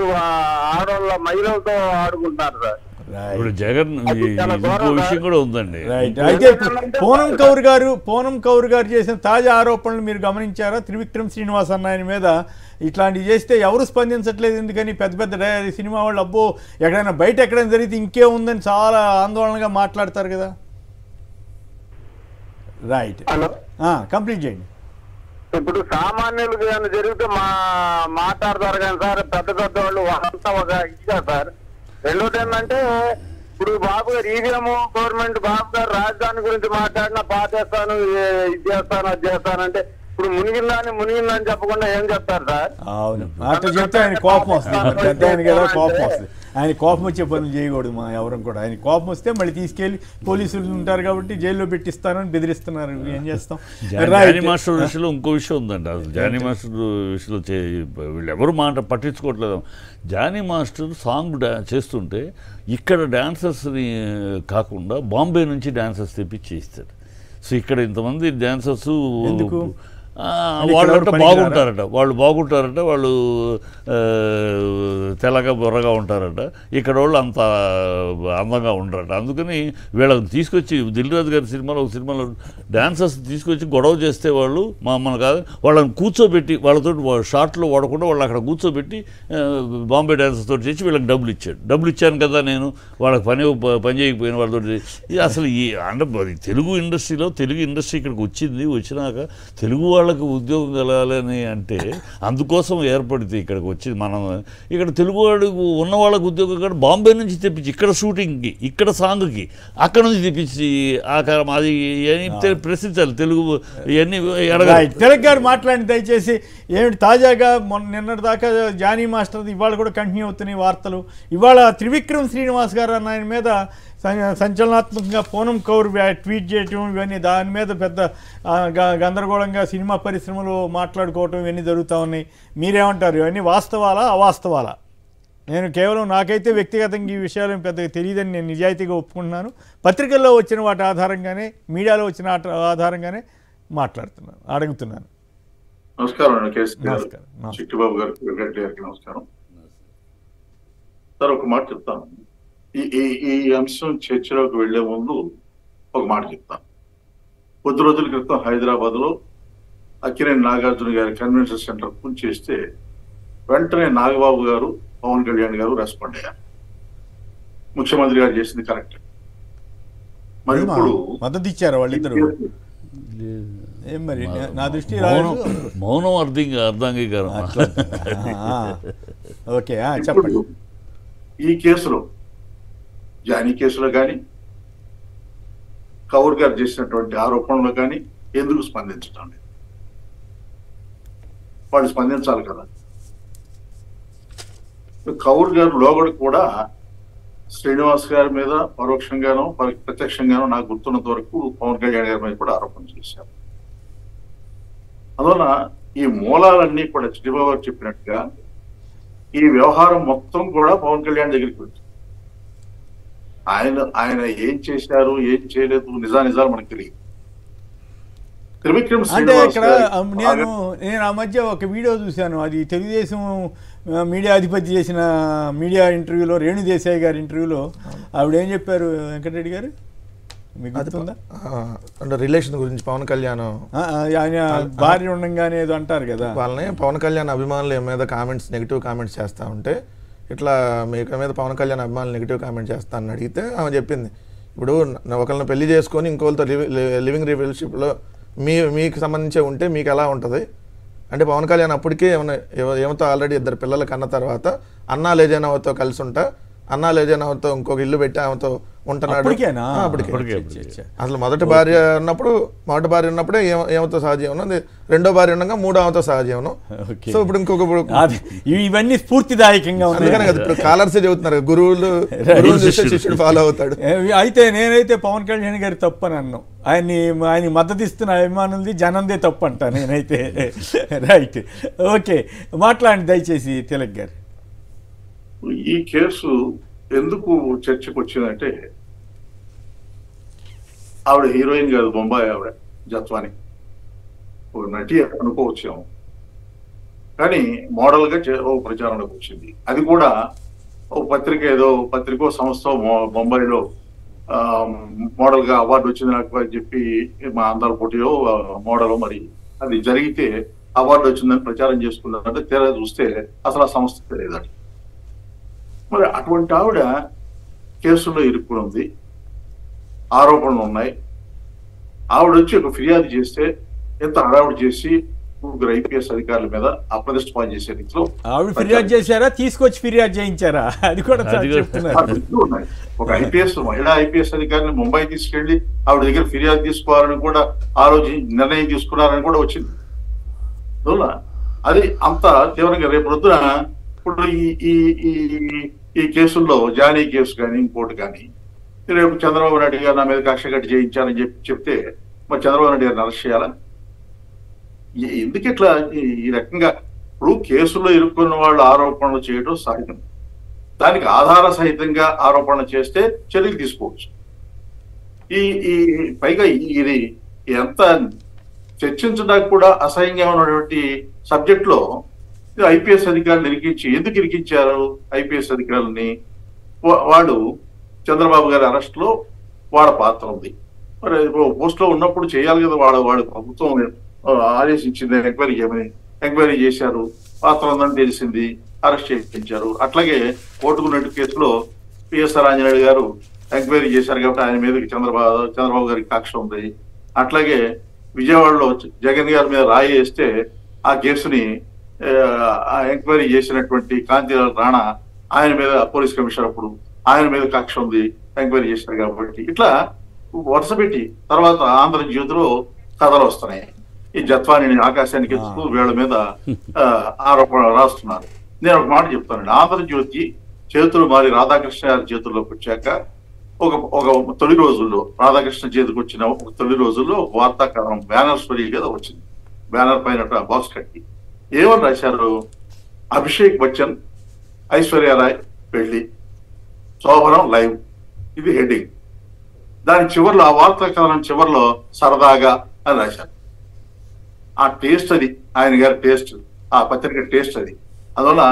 ఆడవాళ్ళ మహిళలతో ఆడుకుంటున్నారు సార్. ఇప్పుడు జగన్ ఇంకో విషయం కూడా ఉందండి. అయితే పూనం కౌర్ గారు చేసిన తాజా ఆరోపణలు మీరు గమనించారా? త్రివిక్రమ్ శ్రీనివాస్ అన్న ఆయన మీద ఇట్లాంటివి చేస్తే ఎవరు స్పందించట్లేదు, ఎందుకని? పెద్ద పెద్ద సినిమా వాళ్ళు అబ్బో ఎక్కడైనా బయట ఎక్కడైనా జరిగితే ఇంకే ఉందని చాలా ఆందోళనగా మాట్లాడతారు కదా. రైట్, కంప్లీట్ చేయండి. ఇప్పుడు సామాన్యులకు ఏమైనా జరిగితే మాట్లాడతారు కానీ సార్, పెద్ద పెద్ద వాళ్ళు వాళ్ళంతా ఒక ఇదిగా సార్. రెండోది ఏంటంటే, ఇప్పుడు బాబు గారు ఈవీఎం గవర్నమెంట్ బాబు గారు రాజధాని గురించి మాట్లాడినా పాటేస్తాను, ఇది చేస్తాను, అది చేస్తానంటే ఇప్పుడు మునిగిందని చెప్పకుండా ఏం చెప్తారు సార్? అవును, అట్లా చెప్తే ఆయన కోపం వస్తుంది, పెద్ద ఆయన కదా కోపం వస్తుంది. ఆయన కోపం వచ్చే పనులు చేయకూడదు మా ఎవరం కూడా. ఆయన కోపం వస్తే మళ్ళీ తీసుకెళ్లి పోలీసులు ఉంటారు కాబట్టి జైల్లో పెట్టిస్తానని బెదిరిస్తున్నారు. ఏం చేస్తాం? జానీ మాస్టర్ విషయంలో ఇంకో విషయం ఉందండి. అసలు జానీ మాస్టర్ విషయంలో వీళ్ళు ఎవరు మాట పట్టించుకోవట్లేదు. జానీ మాస్టర్ సాంగ్ చేస్తుంటే ఇక్కడ డాన్సర్స్ని కాకుండా బాంబే నుంచి డాన్సర్స్ తెప్పించి ఇస్తారు. సో ఇక్కడ ఇంతమంది డాన్సర్స్ వాళ్ళంటే బాగుంటారట, వాళ్ళు తెల్లగా బుర్రగా ఉంటారట, ఇక్కడ వాళ్ళు అంత అందంగా ఉంటారట. అందుకని వీళ్ళని తీసుకొచ్చి దిల్రాజు గారి సినిమాలో ఒక సినిమాలో డాన్సర్స్ తీసుకొచ్చి గొడవ చేస్తే వాళ్ళు మన కాదు వాళ్ళని కూర్చోబెట్టి వాళ్ళతో షార్ట్లో వాడకుండా వాళ్ళు అక్కడ కూర్చోబెట్టి బాంబే డాన్సర్స్ తోటి చేసి వీళ్ళకి డబ్బులు ఇచ్చాను కదా నేను, వాళ్ళకి పని చేయకపోయిన వాళ్ళతో. అసలు అంటే తెలుగు ఇండస్ట్రీ ఇక్కడికి వచ్చినాక తెలుగు వాళ్ళకి ఉద్యోగం కలగాలని అంటే అందుకోసం ఏర్పడితే ఇక్కడికి వచ్చి మనం ఇక్కడ తెలుగు వాడికి ఉన్న వాళ్ళకి ఉద్యోగం కాదు, బాంబే నుంచి తెప్పించి ఇక్కడ షూటింగ్కి, ఇక్కడ సాంగ్కి అక్కడ నుంచి తెప్పించి అది ప్రశ్నించాలి. తెలుగు ఇవన్నీ తెలంగాణ మాట్లాడి దయచేసి ఏమిటి తాజాగా నిన్నటి దాకా జానీ మాస్టర్ ఇవాళ కూడా కంటిన్యూ అవుతున్నాయి వార్తలు. ఇవాళ త్రివిక్రమ్ శ్రీనివాస్ గారు అన్న ఆయన మీద సంచలనాత్మకంగా పూనం కౌర్ ట్వీట్ చేయటం, ఇవన్నీ దాని మీద పెద్ద గందరగోళంగా సినిమా పరిశ్రమలో మాట్లాడుకోవటం ఇవన్నీ జరుగుతూ ఉన్నాయి. మీరేమంటారు? ఇవన్నీ వాస్తవాలా అవాస్తవాలా? నేను కేవలం నాకైతే వ్యక్తిగతంగా ఈ విషయాలు పెద్దగా తెలియదని నేను నిజాయితీగా ఒప్పుకుంటున్నాను. పత్రికల్లో వచ్చిన వాటి ఆధారంగానే, మీడియాలో వచ్చిన ఆధారంగానే అడుగుతున్నాను. నమస్కారం అండి కేసీ గారు, చిట్టిబాబు గారు, వెంకట్ గారికి నమస్కారం. సార్ ఒక మాట చెప్తాను. ఈ అంశం చర్చలోకి వెళ్లే ముందు ఒక మాట చెప్తాను. కొద్ది రోజుల క్రితం హైదరాబాద్ లో అక్కినేని నాగార్జున గారి కన్వెన్షన్ సెంటర్ కూల్చేస్తే వెంటనే నాగబాబు గారు, పవన్ కళ్యాణ్ గారు రెస్పాండ్ అయ్యారు. ముఖ్యమంత్రి గారు చేసింది కరెక్ట్. మరి ఇప్పుడు మద్దతు ఇచ్చారు వాళ్ళిద్దరు. మరి నా దృష్టి మౌనం అర్ధాంగీకారం. ఓకే చెప్పండి. ఈ కేసులో జానీ కేసులో కానీ కౌర్ గారు చేసినటువంటి ఆరోపణలు కానీ ఎందుకు స్పందించడం లేదు? వాళ్ళు స్పందించాలి కదా. కౌర్ గారు లోగడ కూడా శ్రీనివాస్ గారి మీద పరోక్షంగానో ప్రత్యక్షంగానో నాకు గుర్తున్నంత వరకు పవన్ కళ్యాణ్ గారి మీద కూడా ఆరోపణ చేశారు. అందువల్ల ఈ మూలాలన్నీ కూడా చిట్టిబాబు గారు చెప్పినట్టుగా ఈ వ్యవహారం మొత్తం కూడా పవన్ కళ్యాణ్ దగ్గరికి వచ్చింది. ఆయన ఏం చేశారు, ఏం చేయలేదు, నిజాలు మనకు తెలియదు. అంటే ఇక్కడ నేను ఆ మధ్య ఒక వీడియో చూశాను. అది తెలుగుదేశం మీడియా అధిపతి చేసిన మీడియా ఇంటర్వ్యూలో, రేణు దేశాయ్ గారి ఇంటర్వ్యూలో ఆవిడ ఏం చెప్పారు వెంకటరెడ్డి గారు, మీకు గుర్తుందా? అంటే రిలేషన్ గురించి పవన్ కళ్యాణ్ ఆయన భార్య ఉండగానే ఏదో అంటారు కదా, వాళ్ళని పవన్ కళ్యాణ్ అభిమానులు మీద నెగిటివ్ కామెంట్స్ చేస్తూ ఉంటే ఇట్లా మీకు మీద పవన్ కళ్యాణ్ అభిమానులు నెగిటివ్ కామెంట్ చేస్తా అని అడిగితే ఆమె చెప్పింది, ఇప్పుడు ఒకళ్ళని పెళ్లి చేసుకొని ఇంకోళ్ళతో లివింగ్ రిలేషన్షిప్లో మీకు సంబంధించి ఉంటే మీకు ఎలా ఉంటుంది అంటే పవన్ కళ్యాణ్ అప్పటికే ఏమతో ఆల్రెడీ 2 పిల్లలు కన్న తర్వాత అన్నా లేజనావతో కలిసి ఉంటా, అన్నా లేజనావతో ఇంకొక ఇల్లు పెట్టి ఆమెతో ఉంటున్నాడు. అసలు మొదటి భార్య ఉన్నప్పుడే ఏమతో సహజీవనం, రెండో భార్య ఉండగా మూడో ఆమెతో సహజీవనం. సో ఇప్పుడు ఇంకొక ఇవన్నీ స్ఫూర్తిదాయకంగా అందుకనే కదా ఇప్పుడు కాలర్స్ చెబుతున్నారు, గురువులు శిష్యుడు ఫాలో అవుతాడు. అయితే నేనైతే పవన్ కళ్యాణ్ గారి తప్పు అని అన్నాను. ఆయన మద్దతు ఇస్తున్న అభిమానులది జనందే తప్పు అంటా నేనైతే. రైట్, ఓకే, మాట్లాడండి దయచేసి తిలక్ గారు. ఈ కేసు ఎందుకు చర్చకు వచ్చిందంటే, ఆవిడ హీరోయిన్ కాదు, బొంబాయి ఆవిడ జత్వాని, ఒక నటి అనుకోవచ్చాము. కానీ మోడల్ గా ప్రచారంలోకి వచ్చింది. అది కూడా ఒక పత్రికో సంస్థ బొంబాయిలో మోడల్ గా అవార్డు వచ్చింది నాకు అని చెప్పి, మా అందరి పోటీలో మోడల్ మరి అది జరిగితే అవార్డు వచ్చిందని ప్రచారం చేసుకున్నారంటే తీరా చూస్తే అసలు ఆ సంస్థ తెలియదట. మరి అటువంటి ఆవిడ కేసుల్లో ఇరుక్కుని ఉంది, ఆరోపణలు ఉన్నాయి. ఆవిడ వచ్చి ఒక ఫిర్యాదు చేస్తే ఎంత హడావుడి చేసి 3 IPS అధికారుల మీద అప్రదిష్ట పాలు చేసే రీతిలో ఆవిడ ఫిర్యాదు చేశారా, తీసుకొచ్చి ఫిర్యాదు చేయించారా, అది కూడా ఉన్నాయి. ఒక మహిళా ఐపీఎస్ అధికారిని ముంబై తీసుకెళ్లి ఆవిడ దగ్గర ఫిర్యాదు తీసుకోవాలని కూడా నిర్ణయం తీసుకున్నారని కూడా వచ్చింది. అది అంత తీవ్రంగా రేపు రొద్దున ఇప్పుడు ఈ కేసుల్లో జానీ కేసు కానీ ఇంకోటి కానీ రేపు చంద్రబాబు నాయుడు గారు నా మీద కక్ష కట్టి చేయించారని చెప్తే మరి చంద్రబాబు నాయుడు గారిని అరెస్ట్ చేయాలా? ఎందుకు ఇట్లా ఈ రకంగా? ఇప్పుడు కేసులో ఇరుక్కున్న వాళ్ళు ఆరోపణలు చేయడం సహజం, దానికి ఆధార సహితంగా ఆరోపణ చేస్తే చర్యలు తీసుకోవచ్చు. ఈ పైగా ఇది ఎంత చర్చించడానికి కూడా అసహ్యంగా ఉన్నటువంటి సబ్జెక్ట్ లో ఐపీఎస్ అధికారులు ఎందుకు ఇరికించారు ఐపీఎస్ అధికారులని? వాడు చంద్రబాబు గారి అరెస్ట్ లో వాళ్ళ పాత్ర ఉంది. మరి పోస్ట్ లో ఉన్నప్పుడు చేయాలి కదా. వాడు ప్రభుత్వం ఆదేశించింది ఎంక్వైరీ చేశారు, పాత్ర ఉందని తెలిసింది, అరెస్ట్ చేయించారు. అట్లాగే కోర్టుకున్నట్టు కేసులో పిఎస్ఆర్ ఆంజనేయుడు గారు ఎంక్వైరీ చేశారు కాబట్టి ఆయన మీద చంద్రబాబు గారికి కక్ష ఉంది. అట్లాగే విజయవాడలో జగన్ గారి మీద రాయి వేస్తే ఆ కేసుని ఎంక్వైరీ చేసినటువంటి కాంతిలాల్ రాణా ఆయన మీద పోలీస్ కమిషనర్ అప్పుడు ఆయన మీద కక్ష ఉంది, ఎంక్వైరీ చేశారు కాబట్టి ఇట్లా వరుస పెట్టి తర్వాత ఆంధ్రజ్యోతిలో కథలు వస్తున్నాయి. ఈ జత్వాని ఆకాశానికి ఎత్తుతూ వీళ్ళ మీద ఆరోపణ రాస్తున్నారు. నేను ఒక మాట చెప్తానండి, ఆంధ్రజ్యోతి చేతులు మారి రాధాకృష్ణ గారి చేతుల్లోకి వచ్చాక ఒక తొలి రోజుల్లో రాధాకృష్ణ చేతికి వచ్చిన ఒక తొలి రోజుల్లో వార్తాకారం బ్యానర్ స్టోరీ కదా వచ్చింది. బ్యానర్ పైన బాక్స్ కట్టి ఏమని రాశారు? అభిషేక్ బచ్చన్ ఐశ్వర్యరాయ్ పెళ్లి శోభనం లైవ్, ఇది హెడ్డింగ్. దాని చివరిలో ఆ వార్తాకాలం చివరిలో సరదాగా అని రాశారు. ఆ టేస్ట్ అది, ఆయన గారి టేస్ట్, ఆ పత్రిక టేస్ట్ అది. అందువల్ల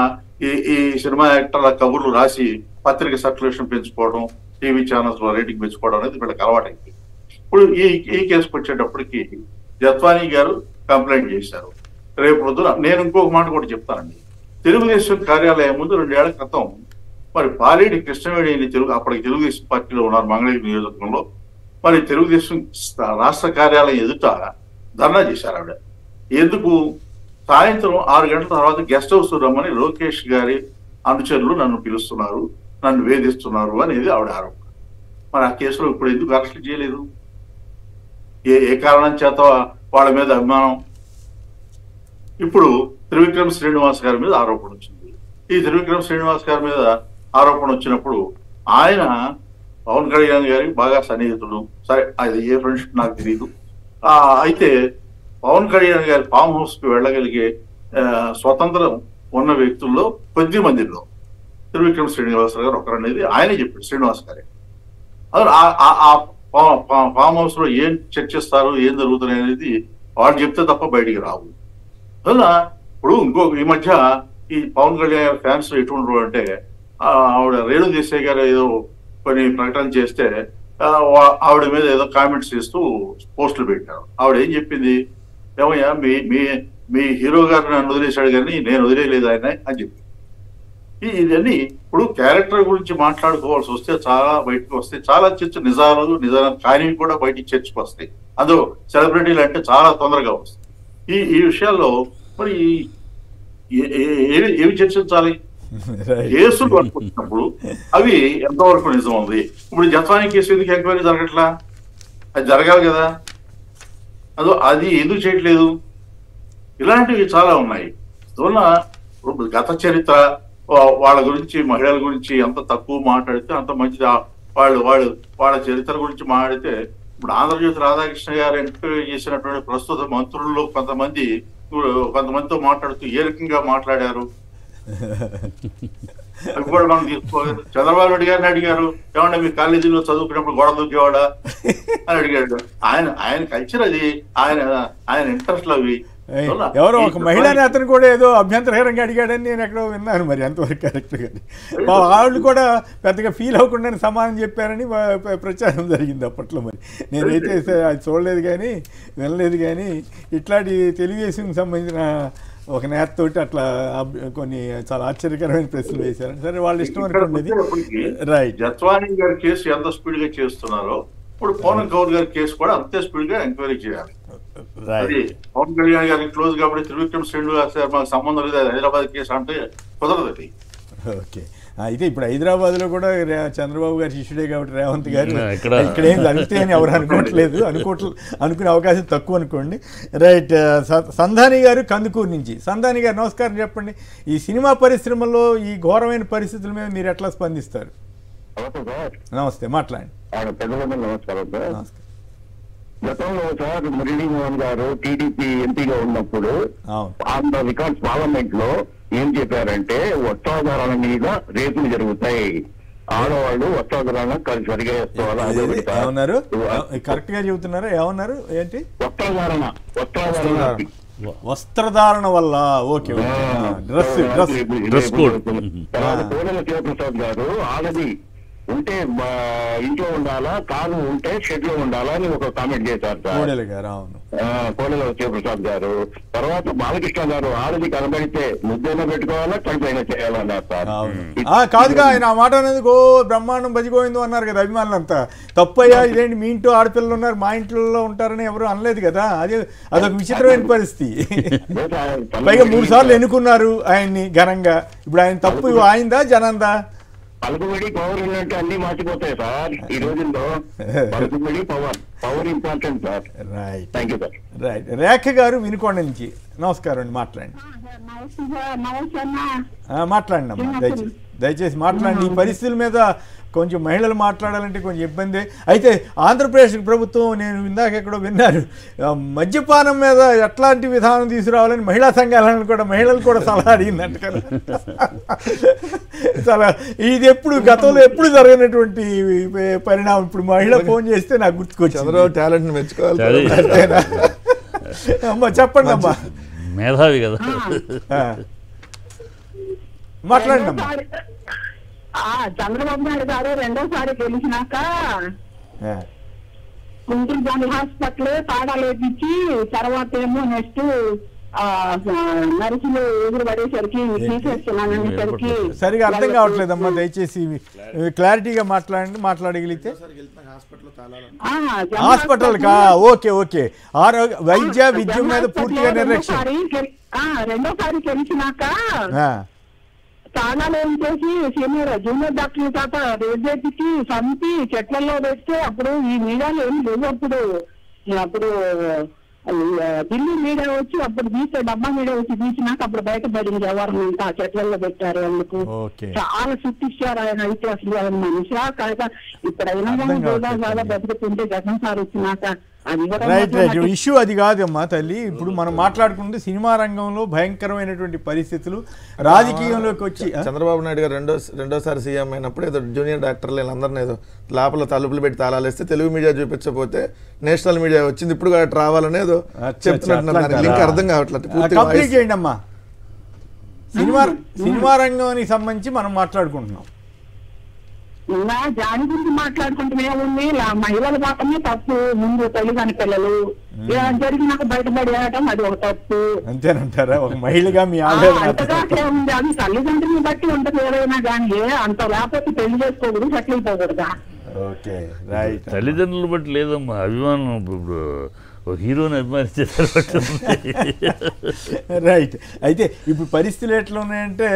ఈ సినిమా యాక్టర్ల కబుర్లు రాసి పత్రిక సర్క్యులేషన్ పెంచుకోవడం, టీవీ ఛానల్స్ లో రేటింగ్ పెంచుకోవడం అనేది వీళ్ళకి అలవాటైంది. ఇప్పుడు ఈ కేసుకు వచ్చేటప్పటికి జత్వానీ గారు కంప్లైంట్ చేశారు. రేపు పొద్దున నేను ఇంకొక మాట కూడా చెప్తానండి. తెలుగుదేశం కార్యాలయం ముందు 2 ఏళ్ల క్రితం మరి పాలేటి కృష్ణవేణి అప్పటికి తెలుగుదేశం పార్టీలో ఉన్నారు మంగళగిరి నియోజకవర్గంలో. మరి తెలుగుదేశం రాష్ట్ర కార్యాలయం ఎదుట ధర్నా చేశారు ఆవిడ. ఎందుకు? సాయంత్రం 6 గంటల తర్వాత గెస్ట్ హౌస్ రమ్మని లోకేష్ గారి అనుచరులు నన్ను పిలుస్తున్నారు, నన్ను వేధిస్తున్నారు అనేది ఆవిడ ఆరోపణ. మరి ఆ కేసులో ఇప్పుడు ఎందుకు అరెస్ట్ చేయలేదు? ఏ కారణం చేత వాళ్ళ మీద అభిమానం? ఇప్పుడు త్రివిక్రమ్ శ్రీనివాస్ గారి మీద ఆరోపణ వచ్చింది. ఈ త్రివిక్రమ్ శ్రీనివాస్ గారి మీద ఆరోపణ వచ్చినప్పుడు ఆయన పవన్ కళ్యాణ్ గారికి బాగా సన్నిహితుడు. సరే, అది ఏ ఫ్రెండ్షిప్ నాకు తెలియదు. అయితే పవన్ కళ్యాణ్ గారి ఫామ్ హౌస్ కి వెళ్ళగలిగే స్వతంత్రం ఉన్న వ్యక్తుల్లో కొద్ది మందిలో త్రివిక్రమ్ శ్రీనివాస్ గారు ఒకరనేది ఆయనే చెప్పాడు, శ్రీనివాస్ గారే. ఫామ్ హౌస్ లో ఏం చర్చిస్తారు, ఏం జరుగుతున్నాయి అనేది వాళ్ళు చెప్తే తప్ప బయటికి రావు. అందువల్ల ఇప్పుడు ఈ మధ్య ఈ పవన్ కళ్యాణ్ ఫ్యాన్స్ ఎటువంటి అంటే ఆవిడ రేణు దేశాయ్ గారు ఏదో కొన్ని ప్రకటన చేస్తే ఆవిడ మీద ఏదో కామెంట్స్ చేస్తూ పోస్టులు పెట్టారు. ఆవిడ ఏం చెప్పింది? ఏమయ్యా మీ హీరో గారు నన్ను వదిలేశాడు కానీ నేను వదిలేయలేదు ఆయన అని చెప్పి. ఇదన్నీ ఇప్పుడు క్యారెక్టర్ గురించి మాట్లాడుకోవాల్సి వస్తే చాలా బయటకు వస్తాయి, చాలా నిజాలు కానీ కూడా బయటికి చర్చకు వస్తాయి. అందులో సెలబ్రిటీలు అంటే చాలా తొందరగా వస్తాయి. ఈ విషయాల్లో మరి ఏవి చర్చించాలి? కేసులు పట్టుకున్నప్పుడు అవి ఎంతవరకు నిజం ఉంది? ఇప్పుడు జత్వానీ కేసు ఎందుకు ఎంక్వైరీ జరగట్లా? అది జరగాలి కదా, అది ఎందుకు చేయట్లేదు? ఇలాంటివి చాలా ఉన్నాయి. అందువల్ల గత చరిత్ర వాళ్ళ గురించి, మహిళల గురించి ఎంత తక్కువ మాట్లాడితే అంత మంచిది. వాళ్ళ చరిత్ర గురించి మాట్లాడితే ఇప్పుడు ఆంధ్రజ్యోతి రాధాకృష్ణ గారు ఎంక్వైరీ చేసినటువంటి ప్రస్తుత మంత్రుల్లో కొంతమందితో మాట్లాడుతూ ఏ రకంగా మాట్లాడారు అవి కూడా మనం తీసుకోవాలి. చంద్రబాబు నాయుడు గారిని అడిగారు, ఏమన్నా మీ కాలేజీలో చదువుకున్నప్పుడు గొడవ దూకేవాడా అని అడిగాడు. ఆయన కల్చర్ అది, ఆయన ఇంట్రెస్ట్లు అవి. ఎవరో ఒక మహిళా నేతను కూడా ఏదో అభ్యంతరకరంగా అడిగాడని నేను ఎక్కడో విన్నాను. మరి ఎంతవరకు కరెక్ట్ కానీ వాళ్ళు కూడా పెద్దగా ఫీల్ అవ్వకుండా సమానం చెప్పారని ప్రచారం జరిగింది అప్పట్లో. మరి నేనైతే అది చూడలేదు కానీ వినలేదు కానీ ఇట్లాంటి తెలుగుదేశంకి సంబంధించిన ఒక నేతతోటి అట్లా కొన్ని చాలా ఆశ్చర్యకరమైన ప్రశ్నలు వేశారు. సరే, వాళ్ళ ఇష్టం అనుకున్నది. రైట్. జత్వానీ గారి కేసు ఎంత స్పీడ్ గా చేస్తున్నారో ఇప్పుడు పవన్ కౌర్ గారి కేసు కూడా అంతే స్పీడ్ గా ఎంక్వైరీ చేయాలి. అది పవన్ కళ్యాణ్ గారికి క్లోజ్ కాబట్టి త్రివిక్రమ్ శ్రీనివాస్ గారు మాకు సంబంధం లేదు హైదరాబాద్ కేసు అంటే కుదరదు. ఓకే, అయితే ఇప్పుడు హైదరాబాద్లో కూడా చంద్రబాబు గారి శిష్యుడే కాబట్టి రేవంత్ గారు ఇక్కడ ఏం జరుగుతాయని ఎవరు అనుకోవట్లేదు, అనుకునే అవకాశం తక్కువ అనుకోండి. రైట్. సంధాని గారు కందుకూరు నుంచి. సంధాని గారు నమస్కారం, చెప్పండి. ఈ సినిమా పరిశ్రమలో ఈ ఘోరమైన పరిస్థితుల మీద మీరు ఎట్లా స్పందిస్తారు? నమస్తే, మాట్లాడండి. నమస్కారం సార్. గతంలో సార్ మురళీమోహన్ గారు టీడీపీ ఎంపీగా ఉన్నప్పుడు ఆన్ ద రికార్డ్స్ పార్లమెంట్ లో ఏం చెప్పారంటే వస్త్రాధారాల మీద రేపులు జరుగుతాయి, ఆడవాళ్ళు వస్త్రాధారణ సరిగా ఏమన్నారు? కరెక్ట్ గా చెబుతున్నారా? ఏమన్నారు? ఏంటి? వస్త్రధారణ వల్ల. Okay, dress code. Kodela Sivaprasad garu ఆడది ఉంటే ఇంట్లో ఉండాలా, కాదు ఉంటే షెడ్ లో ఉండాలా అని ఒక కామెంట్ చేశారు సార్ కోడెల శివప్రసాద్ గారు. తర్వాత బాలకృష్ణ గారు ఆడది కనబడితే ముద్దైనా పెట్టుకోవాలా, కడుపైనా చేయాలన్నారు సార్. కాదుగా ఆయన ఆ మాట అనేది బ్రహ్మాండం బజిపోయిందో అన్నారు కదా అభిమానులంతా. తప్పయ్యా, ఇదేంటి మీ ఇంట్లో ఆడపిల్లలు ఉన్నారు మా ఇంట్లో ఉంటారని ఎవరు అనలేదు కదా. అదొక విచిత్రమైన పరిస్థితి. పైగా 3 సార్లు ఎన్నుకున్నారు ఆయన్ని ఘనంగా. ఇప్పుడు ఆయన తప్పు ఆయిందా జనందా? పలుకుబడి పవర్ ఉన్నట్టు అన్ని మార్చిపోతాయి సార్ ఈ రోజుల్లో. పలుకుబడి power important sir. Right, thank you sir. Right. Rekha garu Vinukonda నుంచి. నమస్కారం అండి, మాట్లాడండి. మాట్లాడండి అమ్మా, దయచేసి మాట్లాడండి. ఈ పరిస్థితుల మీద కొంచెం మహిళలు మాట్లాడాలంటే కొంచెం ఇబ్బంది. అయితే ఆంధ్రప్రదేశ్ ప్రభుత్వం, నేను ఇందాక ఎక్కడో విన్నాను, మద్యపానం మీద ఎట్లాంటి విధానం తీసుకురావాలని మహిళా సంఘాలను కూడా మహిళలు కూడా సలహా అడిగిందంట కదా. చాలా ఇది గతంలో ఎప్పుడు జరిగినటువంటి పరిణామం. ఇప్పుడు మహిళ ఫోన్ చేస్తే నాకు గుర్తుకొచ్చింది. టాలెంట్ మెచ్చుకోవాలి. అమ్మా చెప్పండి అమ్మా, మేధావి కదా. మాట్లాడండి అమ్మా. చంద్రబాబు నాయుడు గారు రెండోసారి గెలిచినాక గుంటూరు గాంధీ హాస్పిటల్ తాళాలు వేపించి తర్వాత ఏమో నెక్స్ట్ నర్సులు ఎదురు పడేసరికి తీసేస్తున్నాననేసరికి సరిగా అర్థం కావట్లేదమ్మా, దయచేసి క్లారిటీగా మాట్లాడగలిగితే. హాస్పిటల్ కా ఓకే ఓకే, వైద్య విద్య మీద పూర్తిగా నిర్లక్ష్యం. రెండోసారి గెలిచినాక తాళాలు ఏం చేసి జూనియర్ డాక్టర్ తాత రేపేటికి చంపి చెట్లలో పెడితే అప్పుడు ఈ మీడియాలో ఏం లేవు. అప్పుడు ఢిల్లీ మీడియా వచ్చి అప్పుడు తీస్తే డబ్బా మీడియా వచ్చి తీసినాక అప్పుడు బయటపడింది ఎవరిని ఇంకా చెట్లలో పెట్టారు అందుకు. చాలా సృష్టిస్తారు ఆయన అయితే అసలు ఆయన మనిషా కాక. ఇప్పుడైనా కానీ బాగా బతుకుతుంటే జగన్ సార్ వచ్చినాక రైట్ రైట్ ఇష్యూ అది కాదమ్మా తల్లి. ఇప్పుడు మనం మాట్లాడుకుంటే సినిమా రంగంలో భయంకరమైనటువంటి పరిస్థితులు రాజకీయంలోకి వచ్చి చంద్రబాబు నాయుడు గారు రెండోసారి సీఎం అయినప్పుడు ఏదో జూనియర్ డాక్టర్లు వీళ్ళందరినీ ఏదో లోపల తలుపులు పెట్టి తాళాలు వేస్తే తెలుగు మీడియా చూపించకపోతే నేషనల్ మీడియా వచ్చింది. ఇప్పుడు రావాలని ఏదో చెప్తున్నట్టు లింక్ అర్థం కావట్లేదు. కంప్లీట్ చేయండి అమ్మా. సినిమా రంగానికి సంబంధించి మనం మాట్లాడుకుంటున్నాం. దాని గురించి మాట్లాడుకుంటే ఏముంది, మహిళలు మాత్రమే తప్పు. ముందు తల్లి కాని పిల్లలు జరిగినాక బయటపడేయటం అది ఒక తప్పు. అంతేనంటారా? ఒక మహిళగా మీ అంతగా ఉంది, అది తల్లిదండ్రులను బట్టి ఉంటుంది. ఏదైనా కానీ అంత లేకపోతే పెళ్లి చేసుకోకూడదు, సెటిల్ అయిపోకూడదా? తల్లిదండ్రులు బట్టి లేదమ్మా, అభిమానం. ఇప్పుడు హీరోని అభిమానించేసారు. రైట్. అయితే ఇప్పుడు పరిస్థితులు ఎట్లా ఉన్నాయంటే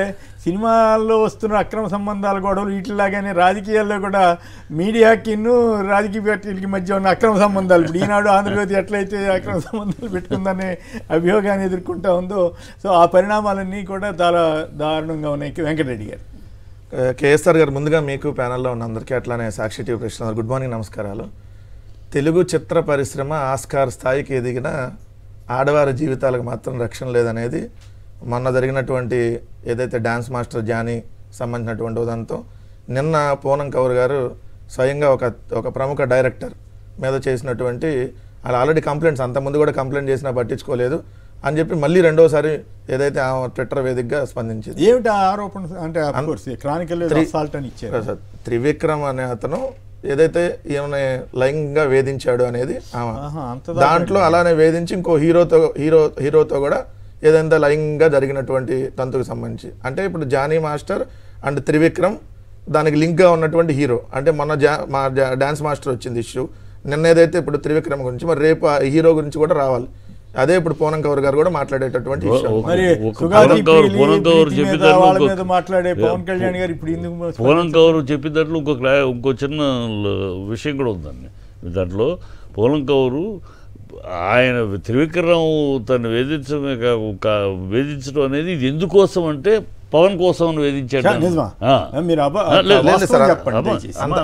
సినిమాల్లో వస్తున్న అక్రమ సంబంధాల గొడవలు వీటిలాగానే రాజకీయాల్లో కూడా మీడియాకి రాజకీయ పార్టీలకి మధ్య ఉన్న అక్రమ సంబంధాలు. ఇప్పుడు ఈనాడు ఆంధ్రజ్యోతి ఎట్లయితే అక్రమ సంబంధాలు పెట్టుకుందనే అభియోగాన్ని ఎదుర్కొంటా ఉందో, సో ఆ పరిణామాలన్నీ కూడా చాలా దారుణంగా ఉన్నాయి. వెంకటరెడ్డి గారు, కేఎస్ఆర్ గారు, ముందుగా మీకు ప్యానల్లో ఉన్న అందరికీ అట్లానే సాక్షి టీవీ ప్రేక్షకులు గుడ్ మార్నింగ్, నమస్కారాలు. తెలుగు చిత్ర పరిశ్రమ ఆస్కార్ స్థాయికి ఎదిగిన ఆడవారి జీవితాలకు మాత్రం రక్షణ లేదనేది మొన్న జరిగినటువంటి ఏదైతే డ్యాన్స్ మాస్టర్ జానీ సంబంధించినటువంటి ఉదంతో నిన్న పూనం కౌర్ గారు స్వయంగా ఒక ప్రముఖ డైరెక్టర్ మీద చేసినటువంటి వాళ్ళు ఆల్రెడీ కంప్లైంట్స్ అంతకుముందు కూడా కంప్లైంట్ చేసినా పట్టించుకోలేదు అని చెప్పి మళ్ళీ రెండోసారి ఏదైతే ట్విట్టర్ వేదికగా స్పందించింది. ఏమిటి ఆరోపణ అంటే త్రివిక్రమ్ అనే అతను ఏదైతే ఈమె లైంగికంగా వేధించాడు అనేది దాంట్లో అలానే వేధించి ఇంకో హీరోతో కూడా ఏదైనా లైంగికంగా జరిగినటువంటి తంతుకు సంబంధించి అంటే ఇప్పుడు జానీ మాస్టర్ అండ్ త్రివిక్రమ్ దానికి లింక్గా ఉన్నటువంటి హీరో అంటే మొన్న మా డాన్స్ మాస్టర్ వచ్చింది ఇష్యూ, నిన్న ఏదైతే ఇప్పుడు త్రివిక్రమ్ గురించి మరి రేపు ఆ హీరో గురించి కూడా రావాలి. అదే ఇప్పుడు పూనం కౌర్ గారు కూడా మాట్లాడేటటువంటి పూనం కౌర్ చెప్పిన దాంట్లో ఇంకో చిన్న విషయం కూడా ఉందండి. దాంట్లో పూనం కౌరు ఆయన త్రివిక్రమ్ తను వేధించడం అనేది ఇది ఎందుకోసం అంటే పవన్ కోసం వేధించాడు.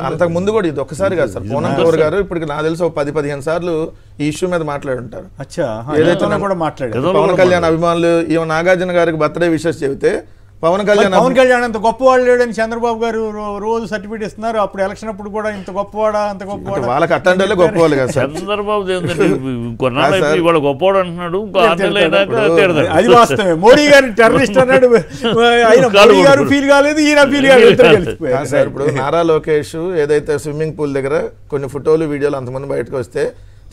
అంతకు ముందు కూడా ఇది ఒకసారి కాదు సార్, పూనం కౌర్ గారు ఇప్పటికి నాకు తెలిసి 10-15 సార్లు ఈ ఇష్యూ మీద మాట్లాడుంటారు. పవన్ కళ్యాణ్ అభిమానులు ఈమె నాగార్జున గారికి బర్త్డే విషెస్ చెబితే పవన్ కళ్యాణ్ అంత గొప్పవాడు లేడని చంద్రబాబు గారు రోజు సర్టిఫికేట్ ఇస్తున్నారు. అప్పుడు ఎలక్షన్ అప్పుడు కూడా ఇంత గొప్పవాడా అంత గొప్పవాడా, వాళ్ళకి అట్టంటే గొప్పవాళ్ళు కదా సార్. చంద్రబాబు గొప్పవాడు అంటున్నాడు, అది వాస్తవమే. మోడీ గారు టెర్రరిస్ట్ అన్నాడు, మోడీ గారు ఫీల్ కాలేదు, ఈయన ఫీల్ కాలేదు. ఇప్పుడు నారా లోకేష్ ఏదైతే స్విమ్మింగ్ పూల్ దగ్గర కొన్ని ఫోటోలు వీడియోలు అంతమంది బయటకు వస్తే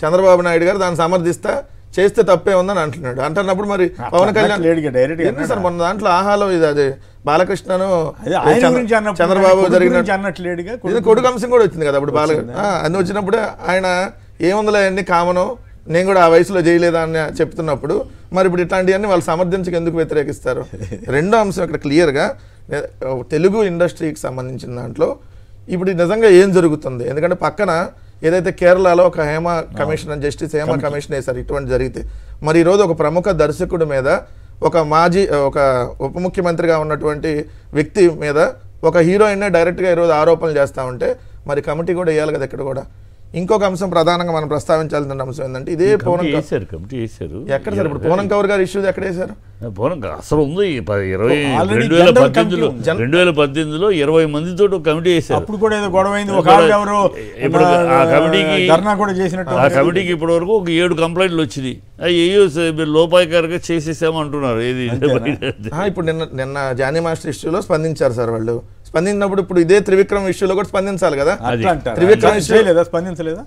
చంద్రబాబు నాయుడు గారు దాన్ని సమర్థిస్తా చేస్తే తప్పే ఉందని అంటున్నాడు. అంటున్నప్పుడు మరి పవన్ కళ్యాణ్ ఎందుకు సార్ మొన్న దాంట్లో ఆహాలో ఇది అదే బాలకృష్ణను చంద్రబాబు జరిగిన కొడుకు అంశం కూడా వచ్చింది కదా అప్పుడు అన్ని వచ్చినప్పుడు ఆయన ఏముందిలే అన్ని కామను నేను కూడా ఆ వయసులో చేయలేదా అని చెప్తున్నప్పుడు మరి ఇప్పుడు ఇట్లాంటివన్నీ వాళ్ళు సమర్థించక ఎందుకు వ్యతిరేకిస్తారు? రెండో అంశం ఇక్కడ క్లియర్గా తెలుగు ఇండస్ట్రీకి సంబంధించిన దాంట్లో ఇప్పుడు నిజంగా ఏం జరుగుతుంది, ఎందుకంటే పక్కన ఏదైతే కేరళలో ఒక హేమ కమిషన్ అని జస్టిస్ హేమ కమిషన్ వేశారు ఇటువంటి జరిగితే మరి ఈరోజు ఒక ప్రముఖ దర్శకుడి మీద ఒక ఉప ముఖ్యమంత్రిగా ఉన్నటువంటి వ్యక్తి మీద ఒక హీరోయిన్నే డైరెక్ట్గా ఈరోజు ఆరోపణలు చేస్తూ ఉంటే మరి కమిటీ కూడా వేయాలి కదా. ఇక్కడ కూడా ఇంకొక అంశం ప్రధానంగా మనం ప్రస్తావించాల్సిన అంశం ఏంటంటే ఇదే కమిటీ చేశారు ఎక్కడ సార్ ఇప్పుడు పూనం కౌర్ గారు ఇష్యూస్ ఎక్కడ వేశారు? అసలు ఉంది 2018లో 20 మందితో కమిటీ వేశారు. అప్పుడు కూడా ఏదో గొడవ అయింది, ఒక ఎవరు ఇప్పుడు ఆ కమిటీకి ధర్నా కూడా చేసినట్టు. ఆ కమిటీకి ఇప్పటి వరకు ఒక 7 కంప్లైంట్లు వచ్చినాయి. అయ్యో లోపాయకారిగా చేసేసాము అంటున్నారు. ఏది ఇప్పుడు నిన్న జానీ మాస్టర్ ఇష్యూలో స్పందించారు సార్ వాళ్ళు. స్పందించినప్పుడు ఇప్పుడు ఇదే త్రివిక్రమ్ ఇష్యూలో కూడా స్పందించాలి కదా. త్రివిక్రమ్ ఇష్యూ స్పందించలేదా?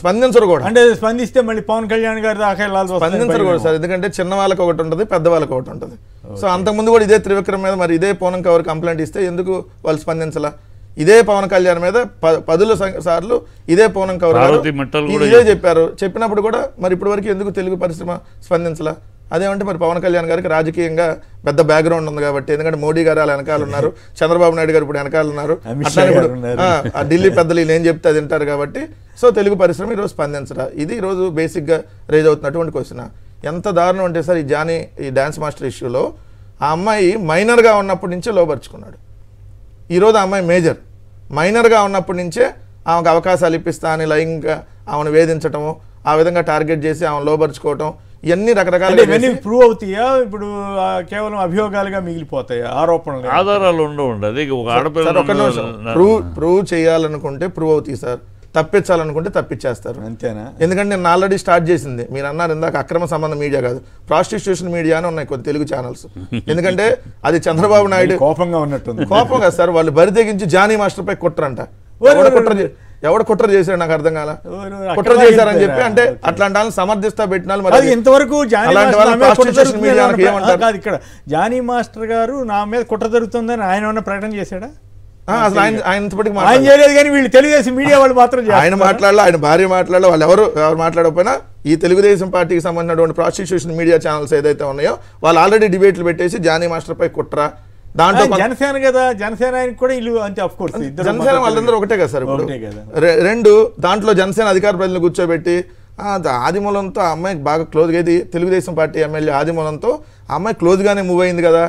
స్పందించరు కూడా. అంటే స్పందిస్తే మళ్ళీ పవన్ కళ్యాణ్ గారి దాకా స్పందించరు కూడా సార్, ఎందుకంటే చిన్న వాళ్ళకి ఒకటి ఉంటుంది, పెద్ద వాళ్ళకి ఒకటి ఉంటుంది. సో అంతకుముందు కూడా ఇదే త్రివిక్రమ్ మీద మరి ఇదే పూనం కౌర్ కంప్లైంట్ ఇస్తే ఎందుకు వాళ్ళు స్పందించాల? ఇదే పవన్ కళ్యాణ్ మీద 10 సార్లు ఇదే పూనం కౌర్ ఇదే చెప్పారు. చెప్పినప్పుడు కూడా మరి ఇప్పటి వరకు ఎందుకు తెలుగు పరిశ్రమ స్పందించాల? అదేమంటే మరి పవన్ కళ్యాణ్ గారికి రాజకీయంగా పెద్ద బ్యాక్గ్రౌండ్ ఉంది కాబట్టి, ఎందుకంటే మోడీ గారు అలా వెనకాల ఉన్నారు, చంద్రబాబు నాయుడు గారు ఇప్పుడు వెనకాల ఉన్నారు, అట్లానే ఇప్పుడు ఢిల్లీ పెద్దలు ఏం చెప్తే అది వింటారు కాబట్టి సో తెలుగు పరిశ్రమ ఈరోజు స్పందించరా? ఇది ఈరోజు బేసిక్గా రైజ్ అవుతున్నటువంటి క్వశ్చన్. ఎంత దారుణం అంటే సార్ ఈ డ్యాన్స్ మాస్టర్ ఇష్యూలో ఆ అమ్మాయి మైనర్గా ఉన్నప్పటి నుంచే లోపరుచుకున్నాడు. ఈరోజు ఆ అమ్మాయి మేజర్. మైనర్గా ఉన్నప్పటి నుంచే ఆమెకు అవకాశాలు ఇప్పిస్తా అని లైంగిక ఆమెను వేధించటము, ఆ విధంగా టార్గెట్ చేసి ఆమెను లోపరుచుకోవటం, ఇవన్నీ రకరకాల ప్రూవ్ అవుతాయా? ఇప్పుడు కేవలం అభియోగాలుగా మిగిలిపోతాయా? ఆరోపణలు, ఆధారాలు ప్రూవ్ చేయాలనుకుంటే ప్రూవ్ అవుతాయి సార్, తప్పించాలనుకుంటే తప్పించేస్తారు. అంతేనా? ఎందుకంటే నేను ఆల్రెడీ స్టార్ట్ చేసింది మీరు అన్నారు ఇందాక, అక్రమ సంబంధ మీడియా కాదు, ప్రాస్టిట్యూషన్ మీడియా అని ఉన్నాయి కొన్ని తెలుగు ఛానల్స్. ఎందుకంటే అది చంద్రబాబు నాయుడు కోపంగా ఉన్నట్టుంది. కోపం కదా సార్, వాళ్ళు బరి తెగించి జానీ మాస్టర్ పై కుట్రంట. ఎవడ కుట్ర చేశాడు నాకు అర్థం కాల. కుట్ర చేశారని చెప్పి అంటే అట్లాంటి వాళ్ళని సమర్థిస్తా పెట్టినారు. మరి ఇంతవరకు ఇక్కడ జానీ మాస్టర్ గారు నా మీద కుట్ర జరుగుతుందని ఆయన ఏమన్నా ప్రకటన చేశాడా? అసలు ఆయన చేయలేదు. కానీ వీళ్ళు తెలుగుదేశం మీడియా వాళ్ళు మాత్రం ఆయన మాట్లాడాలి, ఆయన భార్య మాట్లాడాలి, వాళ్ళు ఎవరు మాట్లాడకపోయినా ఈ తెలుగుదేశం పార్టీకి సంబంధించినటువంటి ప్రాస్టిట్యూషన్ మీడియా ఛానల్స్ ఏదైతే ఉన్నాయో వాళ్ళు ఆల్రెడీ డిబేట్లు పెట్టేసి జానీ మాస్టర్ పై కుట్ర, దాంట్లో జనసేన కదా, జనసేన ఆయనకు కూడా ఇల్లు అంతే. ఆఫ్ కోర్స్ జనసేన వాళ్ళందరూ ఒకటే కదా సార్. ఇప్పుడు రెండు దాంట్లో జనసేన అధికార ప్రజలను కూర్చోబెట్టి ఆదిమూలంతో ఆ అమ్మాయికి బాగా క్లోజ్గా, ఇది తెలుగుదేశం పార్టీ ఎమ్మెల్యే ఆదిమూలంతో ఆ అమ్మాయి క్లోజ్గానే మూవ్ అయింది కదా,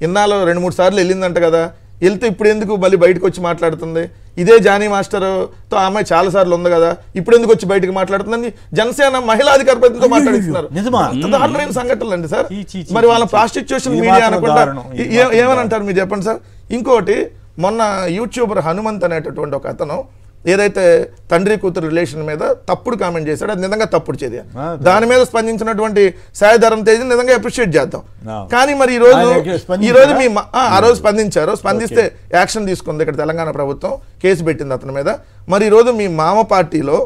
ఇన్నాళ్ళు 2-3 సార్లు వెళ్ళిందంట కదా, వెళ్తే ఇప్పుడు ఎందుకు మళ్ళీ బయటకు వచ్చి మాట్లాడుతుంది? ఇదే జానీ మాస్టర్తో ఆ అమ్మాయి చాలా సార్లు ఉంది కదా, ఇప్పుడు ఎందుకు వచ్చి బయటకు మాట్లాడుతుందని జనసేన మహిళా అధికార ప్రతినిధితో మాట్లాడిస్తున్నారు. దారుణమైన సంఘటనలు అండి సార్. మరి వాళ్ళ ప్రాస్టిట్యూషన్ మీడియా అనుకుంటా ఏమని అంటారు మీరు చెప్పండి సార్. ఇంకోటి, మొన్న యూట్యూబర్ హనుమంత్ అనేటటువంటి ఒక అతను ఏదైతే తండ్రి కూతురు రిలేషన్ మీద తప్పుడు కామెంట్ చేశాడు, అది నిజంగా తప్పుడు చర్య. దాని మీద స్పందించినటువంటి సాయి ధరమ్ తేజ్ నిజంగా అప్రిషియేట్ చేద్దాం. కానీ మరి ఈ రోజు మీ ఆ రోజు స్పందించారు, స్పందిస్తే యాక్షన్ తీసుకుంది ఇక్కడ తెలంగాణ ప్రభుత్వం, కేసు పెట్టింది అతని మీద. మరి ఈరోజు మీ మామ పార్టీలో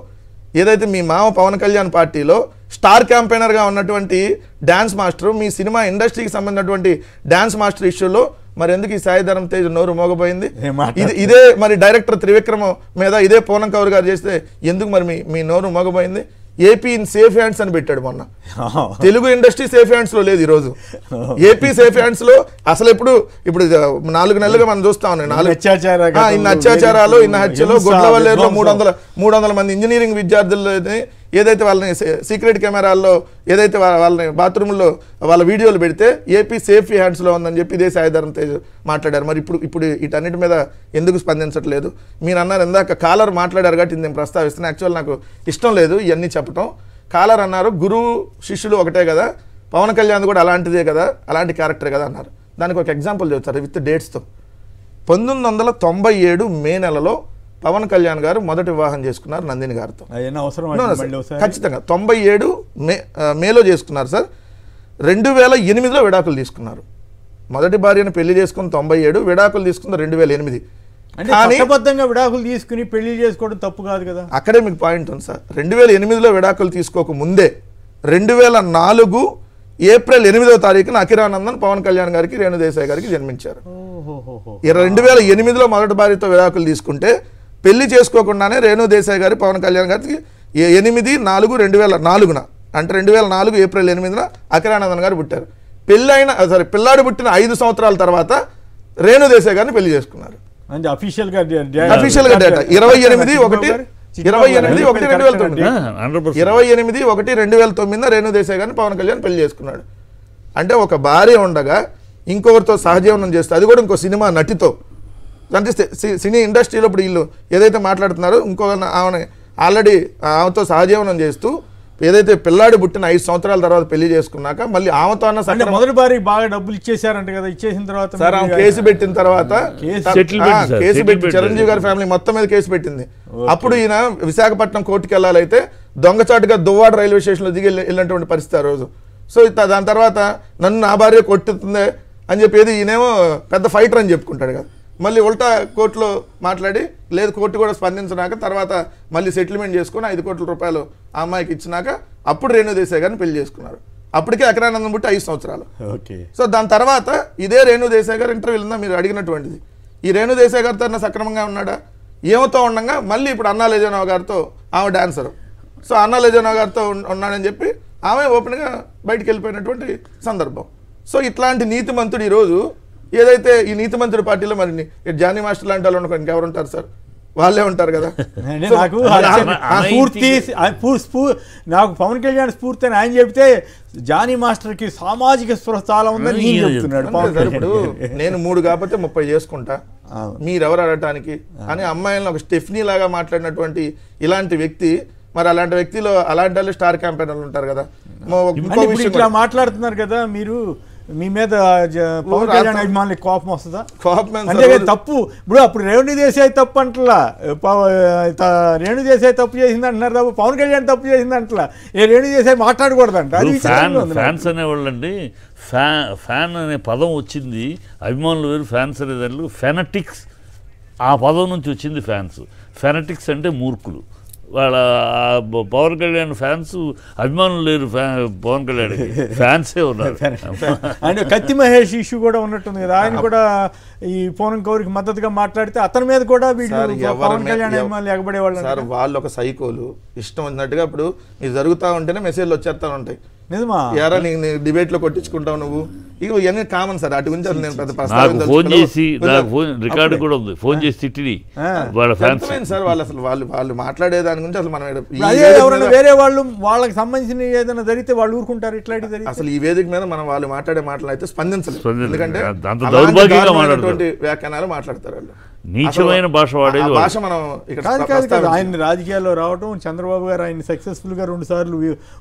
ఏదైతే మీ మామ పవన్ కళ్యాణ్ పార్టీలో స్టార్ క్యాంపెయినర్గా ఉన్నటువంటి డాన్స్ మాస్టర్, మీ సినిమా ఇండస్ట్రీకి సంబంధించినటువంటి డాన్స్ మాస్టర్ ఇష్యూలో మరి ఎందుకు ఈ సాయి ధరమ్ తేజ్ నోరు మోగపోయింది? ఇదే మరి డైరెక్టర్ త్రివిక్రమ్ మీద ఇదే పూనం కౌర్ గారు చేస్తే ఎందుకు మరి మీ నోరు మోగపోయింది? ఏపీ ఇన్ సేఫ్ హ్యాండ్స్ అని పెట్టాడు మొన్న. తెలుగు ఇండస్ట్రీ సేఫ్ హ్యాండ్స్ లో లేదు ఈరోజు. ఏపీ సేఫ్ హ్యాండ్స్ లో అసలు ఇప్పుడు 4 నెలలుగా మనం చూస్తా ఉన్నాం. ఇన్ని అత్యాచారాలు, ఇన్ని హత్యలు, గుడ్లవల్లేరులో 300 మంది ఇంజనీరింగ్ విద్యార్థులని ఏదైతే వాళ్ళని సీక్రెట్ కెమెరాల్లో ఏదైతే వాళ్ళని బాత్రూంలో వాళ్ళ వీడియోలు పెడితే ఏపీ సేఫ్ హ్యాండ్స్లో ఉందని చెప్పి ఇదే సాయి ధరమ్ తేజ్ మాట్లాడారు. మరి ఇప్పుడు వీటన్నిటి మీద ఎందుకు స్పందించట్లేదు? మీరు అన్నారు ఇందాక కాలర్ మాట్లాడారు కాబట్టి నేను ప్రస్తావిస్తున్నాను. యాక్చువల్ నాకు ఇష్టం లేదు ఇవన్నీ చెప్పటం. కాలర్ అన్నారు గురువు శిష్యులు ఒకటే కదా, పవన్ కళ్యాణ్ కూడా అలాంటిదే కదా, అలాంటి క్యారెక్టర్ కదా అన్నారు. దానికి ఒక ఎగ్జాంపుల్ చెప్తారు విత్ డేట్స్తో. 1997 మే నెలలో పవన్ కళ్యాణ్ గారు మొదటి వివాహం చేసుకున్నారు నందిని గారితో. ఖచ్చితంగా 97 మేలో చేసుకున్నారు సార్. 2008లో విడాకులు తీసుకున్నారు. మొదటి భార్యను పెళ్లి చేసుకుని 97, విడాకులు తీసుకున్న 2008. విడాకులు తీసుకుని పెళ్లి చేసుకోవడం తప్పు కాదు కదా. అక్కడే మీకు పాయింట్ ఉంది సార్. 2008లో విడాకులు తీసుకోక ముందే 2004 ఏప్రిల్ 8వ తారీఖున అఖిరానందన్ పవన్ కళ్యాణ్ గారికి, రేణుదేశాయ్ గారికి జన్మించారు. 2008లో మొదటి భార్యతో విడాకులు తీసుకుంటే పెళ్లి చేసుకోకుండానే రేణుదేశాయ్ గారి పవన్ కళ్యాణ్ గారికి 8/4/2004 అంటే 2004 ఏప్రిల్ 8న అఖిరానందన్ గారు పుట్టారు. పిల్లాడు పుట్టిన 5 సంవత్సరాల తర్వాత రేణుదేశాయ్ గారిని పెళ్లి చేసుకున్నారు. అఫీషియల్ గా డేటా 28/1/2009 రేణుదేశాయ్ గారిని పవన్ కళ్యాణ్ పెళ్లి చేసుకున్నాడు. అంటే ఒక భార్య ఉండగా ఇంకొకరితో సహజీవనం చేస్తే, అది కూడా ఇంకో సినిమా నటితో. అంటే సినీ ఇండస్ట్రీలో ఇప్పుడు వీళ్ళు ఏదైతే మాట్లాడుతున్నారో ఇంకో ఆమె ఆల్రెడీ ఆమెతో సహజీవనం చేస్తూ ఏదైతే పిల్లాడి పుట్టిన 5 సంవత్సరాల తర్వాత పెళ్లి చేసుకున్నాక మళ్ళీ ఆమెతో అన్న మొదటి భార్య బాగా డబ్బులు ఇచ్చేసారంట కదా, ఇచ్చేసిన తర్వాత సార్ ఆమె కేసు పెట్టిన తర్వాత కేసు పెట్టి చిరంజీవి గారి ఫ్యామిలీ మొత్తం మీద కేసు పెట్టింది. అప్పుడు ఈయన విశాఖపట్నం కోర్టుకి వెళ్ళాలైతే దొంగచాటుగా దువ్వాడ రైల్వే స్టేషన్లో దిగి వెళ్ళినటువంటి పరిస్థితి ఆ రోజు. సో దాని తర్వాత నన్ను నా భార్య కొట్టుతుందే అని చెప్పేది ఈయనేమో పెద్ద ఫైటర్ అని చెప్పుకుంటాడు కదా. మళ్ళీ ఉల్టా కోర్టులో మాట్లాడి లేదు కోర్టు కూడా స్పందించినాక తర్వాత మళ్ళీ సెటిల్మెంట్ చేసుకుని 5 కోట్ల రూపాయలు ఆ అమ్మాయికి ఇచ్చినాక అప్పుడు రేణు దేశాయ్ గారిని పెళ్లి చేసుకున్నారు. అప్పటికే అక్రానందం పుట్టి 5 సంవత్సరాలు. సో దాని తర్వాత ఇదే రేణు దేశాయ్ గారు ఇంటర్వ్యూలో ఉందా మీరు అడిగినటువంటిది, ఈ రేణు దేశాయ్ గారితో సక్రమంగా ఉన్నాడా, ఏమతో ఉండగా మళ్ళీ ఇప్పుడు అన్నా లేజనో గారితో ఆమె డాన్సర్, సో అన్నా లేజనో గారితో ఉన్నాడని చెప్పి ఆమె ఓపెన్గా బయటికి వెళ్ళిపోయినటువంటి సందర్భం. సో ఇట్లాంటి నీతిమంతుడు ఈరోజు ఏదైతే ఈ నీతిమంతుడి పార్టీలో మరి జానీ మాస్టర్ లాంటి వాళ్ళు అనుకో ఇంకెవరు ఉంటారు సార్, వాళ్ళే ఉంటారు కదా. నాకు పవన్ కళ్యాణ్ స్ఫూర్తి అని ఆయన చెప్తే జానీ మాస్టర్ కి సామాజిక స్పృహ చాలా ఉందని చెప్తున్నాడు. ఇప్పుడు నేను 3 కాకపోతే 30 చేసుకుంటా, మీరెవరు అడగటానికి అని అమ్మాయిలను ఒక స్టెఫ్నీ లాగా మాట్లాడినటువంటి ఇలాంటి వ్యక్తి, మరి అలాంటి వ్యక్తిలో అలాంటి వాళ్ళు స్టార్ క్యాంపెయినర్లు ఉంటారు కదా. ఇట్లా మాట్లాడుతున్నారు కదా మీరు, మీ మీద పవన్ కళ్యాణ్ అభిమానులకి కోపం వస్తుందా? అంటే తప్పు ఇప్పుడు అప్పుడు రేణు దేశాయ్ తప్పు అంటలా, రేణు దేశాయ్ తప్పు చేసింది అంటున్నారు తప్ప పవన్ కళ్యాణ్ తప్పు చేసింది అంటలా. రేణు దేశాయ్ మాట్లాడకూడదంట. ఫ్యాన్స్ అనేవాళ్ళండి, ఫ్యాన్ అనే పదం వచ్చింది, అభిమానులు వేరు, ఫ్యాన్స్ అనే దాంట్లో ఫెనటిక్స్ ఆ పదం నుంచి వచ్చింది ఫ్యాన్స్. ఫెనటిక్స్ అంటే మూర్ఖులు. వాళ్ళ పవన్ కళ్యాణ్ ఫ్యాన్స్ అభిమానులు లేరు, పవన్ కళ్యాణ్ ఫ్యాన్సే ఉన్నారు. అంటే కత్తి మహేష్ ఇష్యూ కూడా ఉన్నట్టుంది కదా, ఆయన కూడా ఈ పూనం కౌరికి మద్దతుగా మాట్లాడితే అతని మీద కూడా పవన్ కళ్యాణ్ అభిమానులు ఎగబడేవాళ్ళు. సార్ వాళ్ళు ఒక సైకోలు, ఇష్టం ఉన్నట్టుగా ఇప్పుడు ఇది జరుగుతూ ఉంటేనే మెసేజ్లు వచ్చేస్తూ ఉంటాయి. నిజమా యారా నీ డిబేట్ లో కొట్టించుకుంటావు నువ్వు, ఇక ఇవన్నీ కామన్ సార్. అటు గురించి నేను పెద్ద ఫోన్ చేసి రికార్డు కూడా ఉంది, ఫోన్ చేసి తిట్టి వాళ్ళ ఫ్యాన్స్ సార్ వాళ్ళు అసలు వాళ్ళు మాట్లాడే దాని గురించి అసలు మనం వేరే వాళ్ళు వాళ్ళకి సంబంధించిన ఏదైనా జరిగితే వాళ్ళు ఊరుకుంటారు. ఇట్లాంటి అసలు ఈ వేదిక మీద మనం వాళ్ళు మాట్లాడే మాటలు అయితే స్పందించలేదు, ఎందుకంటే వ్యాఖ్యానాలు మాట్లాడతారు వాళ్ళు. నీచమైన భాష వాడేది భాష మనం ఆయన రాజకీయాల్లో రావటం, చంద్రబాబు గారు ఆయన సక్సెస్ఫుల్ గా 2 సార్లు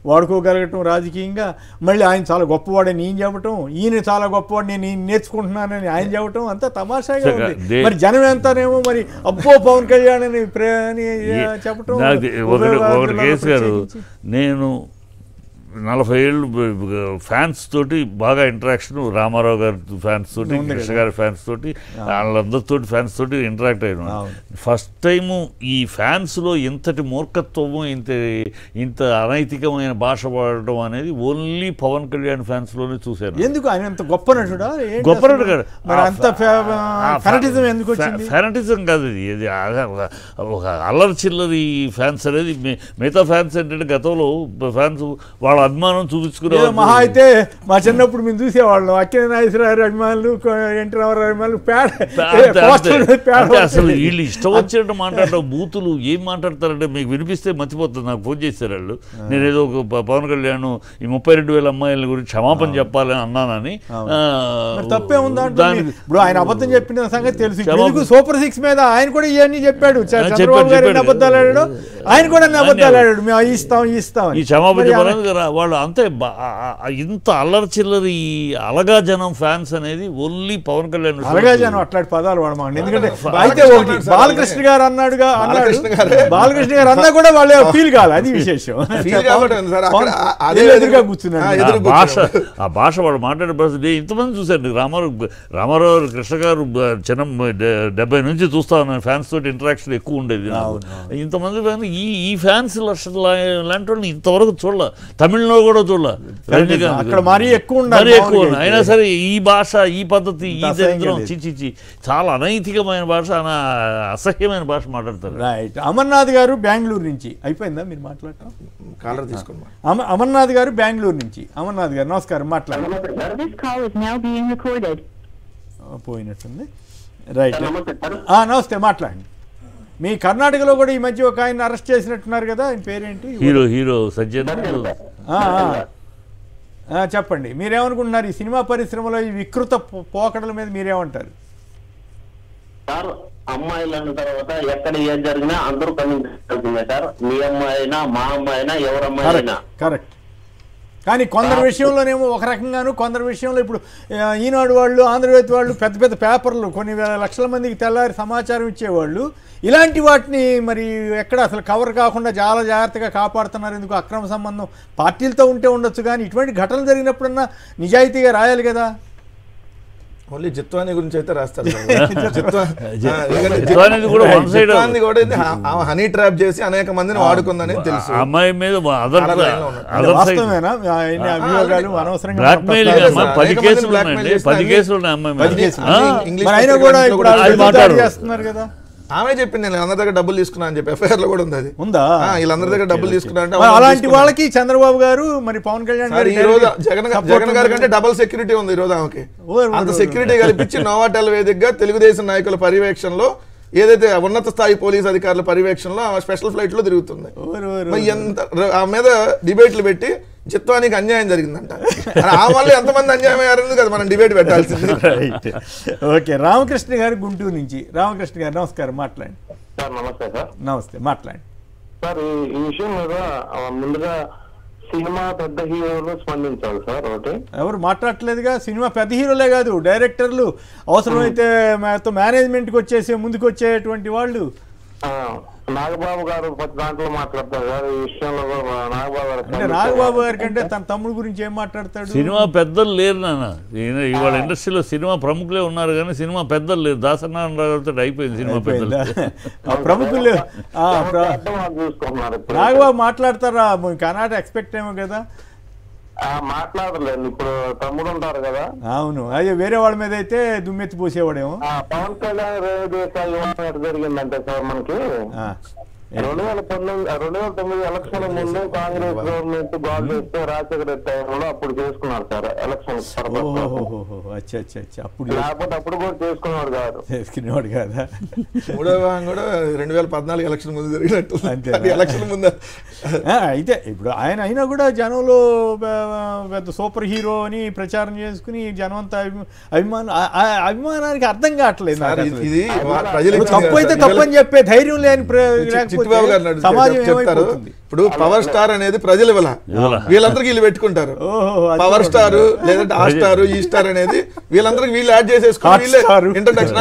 వాడుకోగలగటం రాజకీయంగా, మళ్ళీ ఆయన చాలా గొప్పవాడని ఈయన చెప్పటం, ఈయన చాలా గొప్పవాడిని నేను నేర్చుకుంటున్నానని ఆయన చెప్పటం, అంతా తమాషాగా ఉంది. మరి జనం ఎంతనేమో మరి అబ్బో పవన్ కళ్యాణ్ అని చెప్పటం. ఒకటి కేసు గారు, నేను 40 ఏళ్ళు ఫ్యాన్స్ తోటి బాగా ఇంటరాక్షన్, రామారావు గారి ఫ్యాన్స్ తోటి, కృష్ణ గారి ఫ్యాన్స్ తోటి, వాళ్ళందరితో ఫ్యాన్స్ తోటి ఇంటరాక్ట్ అయినా. ఫస్ట్ టైము ఈ ఫ్యాన్స్లో ఇంతటి మూర్ఖత్వము, ఇంత అనైతికమైన భాష వాడటం అనేది ఓన్లీ పవన్ కళ్యాణ్ ఫ్యాన్స్లోనే చూశాను. ఎందుకు ఆయన అంత గొప్ప నటుడా? గొప్ప నటుడు కాదు, ఫెనటిజం కాదు, ఇది ఒక అల్లరి చిల్లరి ఫ్యాన్స్ అనేది. మిగతా ఫ్యాన్స్ ఏంటంటే గతంలో ఫ్యాన్స్ వాళ్ళ అభిమానం చూపించుకునే మహా అయితే మా చిన్నప్పుడు మేము చూసేవాళ్ళం అక్కినే నాగేశ్వరరావు అభిమానులు, ఎన్టీ రామారావు అభిమానులు అసలు వీళ్ళు ఇష్టం వచ్చినట్టు మాట్లాడటం, బూతులు ఏం మాట్లాడతారంటే మీకు వినిపిస్తే మర్చిపోతుంది. నాకు ఫోన్ చేశారు వాళ్ళు, నేనేదో పవన్ కళ్యాణ్ ఈ 32,000 అమ్మాయిల గురించి క్షమాపణ చెప్పాలని అన్నానని. తప్పే ఉందా? ఇప్పుడు ఆయన అబద్ధం చెప్పిన సంగతి తెలుసు. సూపర్ 6 మీద ఆయన కూడా ఇవన్నీ చెప్పాడు. చంద్రబాబు గారు అబద్ధాలు ఆడాడు, ఆయన కూడా అబద్ధాలు ఆడాడు. మేము ఇస్తాం ఈ క్షమాపణ వాళ్ళు అంతే. ఇంత అల్లరి చిల్లరి అలగా జనం ఫ్యాన్స్ అనేది ఓన్లీ పవన్ కళ్యాణ్. అలగా జనం అట్లాంటి పదాలు వాడమండి. ఎందుకంటే అయితే బాలకృష్ణ గారు అన్నాడు, బాలకృష్ణ గారు అన్నా కూడా వాళ్ళు ఫీల్ కాదు, అది విశేషం. ఎదురుగా కూర్చున్నాడు. ఆ భాష వాడు మాట్లాడే పరిస్థితి ఇంతమంది చూశారు. రామారావు కృష్ణ గారు చిన్న 70 నుంచి చూస్తా ఉన్నాను, ఫ్యాన్స్ తోటి ఇంటరాక్షన్ ఎక్కువ ఉండేది. ఇంతమంది ఈ ఫ్యాన్స్ లాంటి వాళ్ళని ఇంతవరకు చూడాల, తమిళలో కూడా చూడాలి. అక్కడ మరీ ఎక్కువ అయినా సరే ఈ భాష, ఈ పద్ధతి, ఈ దరిద్రం చిచి చాలా అనైతికమైన భాష, అసహ్యమైన భాష మాట్లాడతారు. రైట్. అమర్నాథ్ గారు బెంగళూరు నుంచి అయిపోయిందా మీరు మాట్లాడటం? కాలర్ తీసుకోండి. అమర్నాథ్ గారు బెంగళూరు నుంచి. అమర్నాథ్ గారు నమస్కారం, మాట్లాడండి. పోయినట్టుంది. రైట్. నమస్తే, మాట్లాడండి. మీ కర్ణాటకలో కూడా ఈ మధ్య ఒక ఆయన అరెస్ట్ చేసినట్టున్నారు కదా, ఆయన పేరేంటి? హీరో సజ్జన్. చెప్పండి, మీరేమనుకుంటున్నారు ఈ సినిమా పరిశ్రమలో ఈ వికృత పోకడల మీద మీరేమంటారు? సార్ అమ్మాయిలు అన్న తర్వాత ఎక్కడ ఏం జరిగినా అందరూ ఖండించాల్సిందే సార్. మీ అమ్మాయి అయినా మా అమ్మాయి అయినా ఎవరి అమ్మాయి అయినా. కరెక్ట్. కానీ కొందరు విషయంలోనేమో ఒక రకంగాను, కొందరు విషయంలో ఇప్పుడు ఈనాడు వాళ్ళు, ఆంధ్రజ్యోతి వాళ్ళు పెద్ద పెద్ద పేపర్లు కొన్ని లక్షల మందికి తెల్లారి సమాచారం ఇచ్చేవాళ్ళు ఇలాంటి వాటిని మరి ఎక్కడ అసలు కవర్ కాకుండా చాలా జాగ్రత్తగా కాపాడుతున్నారు. ఎందుకు అక్రమ సంబంధం పార్టీలతో ఉంటే ఉండొచ్చు, కానీ ఇటువంటి ఘటనలు జరిగినప్పుడన్నా నిజాయితీగా రాయాలి కదా. ఓన్లీ జిత్వాని గురించి అయితే రాస్తారు. హనీ ట్రాప్ చేసి అనేక మందిని వాడుకుందని తెలుసు. అమ్మాయి మీద వాస్తవమేనా అభియోగాలు అనవసరంగా 10 కేసులు ఉన్నాయి అమ్మాయి మీద. అయినా కూడా ఇప్పుడు చేస్తున్నారు కదా. ఆమె చెప్పింది నేను అందరి దగ్గర డబ్బులు తీసుకున్నా అని చెప్పి ఎఫ్ఐఆర్ లో కూడా ఉంది. అది ఉందా? వీళ్ళందరి దగ్గర డబ్బులు తీసుకున్నా అంటే అలాంటి వాళ్ళకి చంద్రబాబు గారు మరి పవన్ కళ్యాణ్ గారు ఈ రోజు జగన్ గారి కంటే డబుల్ సెక్యూరిటీ ఉంది ఈ రోజు ఆమెకి. అంత సెక్యూరిటీ కల్పించి నోవాటెల్ వేదికగా తెలుగుదేశం నాయకుల పర్యవేక్షణలో ఏదైతే ఉన్నత స్థాయి పోలీస్ అధికారుల పర్యవేక్షణలో ఆమె స్పెషల్ ఫ్లైట్ లో తిరుగుతుంది. ఆ మీద డిబేట్లు పెట్టి జిత్వానికి అన్యాయం జరిగిందంట. ఆ వల్ల ఎంతమంది అన్యాయం అయ్యారని కదా మనం డిబేట్ పెట్టాల్సింది. ఓకే, రామకృష్ణ గారు గుంటూరు నుంచి. రామకృష్ణ గారు నమస్కారం, మాట్లాడండి. సార్ నమస్తే సార్. నమస్తే, మాట్లాడండి సార్. ఈ విషయం మీద ముందుగా సినిమా పెద్ద హీరోలు స్పందించాలి సార్. ఒకటి ఎవరు మాట్లాడట్లేదుగా. సినిమా పెద్ద హీరోలే కాదు, డైరెక్టర్లు, అవసరమైతే మేనేజ్మెంట్కి వచ్చేసి ముందుకు వచ్చేటువంటి వాళ్ళు. నాగబాబు గారు దాంట్లో మాట్లాడతారు సార్ ఈ విషయంలో. నాగబాబు గారు అంటే నాగబాబు గారి కంటే తన తమ్ముడు గురించి ఏం మాట్లాడతాడు? సినిమా పెద్దలు లేరు నాన్న. ఇవాళ ఇండస్ట్రీలో సినిమా ప్రముఖులే ఉన్నారు కానీ సినిమా పెద్దలు లేరు. దాసనారాయణరావుతో అయిపోయింది సినిమా పెద్దలు. ప్రముఖులు నాగబాబు మాట్లాడతారా? కెనాట్ ఎక్స్పెక్ట్ ఏమో కదా. మాట్లాడలేదు. ఇప్పుడు తమ్ముడు ఉంటారు కదా. అవును, అదే వేరే వాళ్ళ మీద అయితే దుమ్మెత్తి పోసేవాడేమో. పవన్ కళ్యాణ్ జరిగిందంటే సార్ మనకి 2009 ఎలక్షన్ ముందు కాంగ్రెస్ గవర్నమెంట్ బాల్ చేస్తే రాజశేఖర రెడ్డి టైంలో అప్పుడు చేసుకున్నారు సార్ ఎలక్షన్. అప్పుడు లేకపోతే అప్పుడు కూడా చేసుకునేవాడు కాదా. మూడో భాగం కూడా 2014 ఎలక్షన్ ముందు జరిగినట్టు. అంతే, ఎలక్షన్ ముందు. అయితే ఇప్పుడు ఆయన అయినా కూడా జనంలో పెద్ద సూపర్ హీరో అని ప్రచారం చేసుకుని జనం అంతా అభిమానానికి అర్థం కావట్లేదు. తప్పు అయితే తప్పని చెప్పే ధైర్యం లేని చిట్టిబాబు గారు చెప్తారు. ఇప్పుడు పవర్ స్టార్ అనేది ప్రజల వల్ల వీళ్ళందరికీ వీళ్ళు పెట్టుకుంటారు. పవర్ స్టార్ లేదంటే ఆ స్టార్ ఈ స్టార్ అనేది వీళ్ళందరికీ వీళ్ళు యాడ్ చేసేసుకుని ఇంట్రడక్షన్.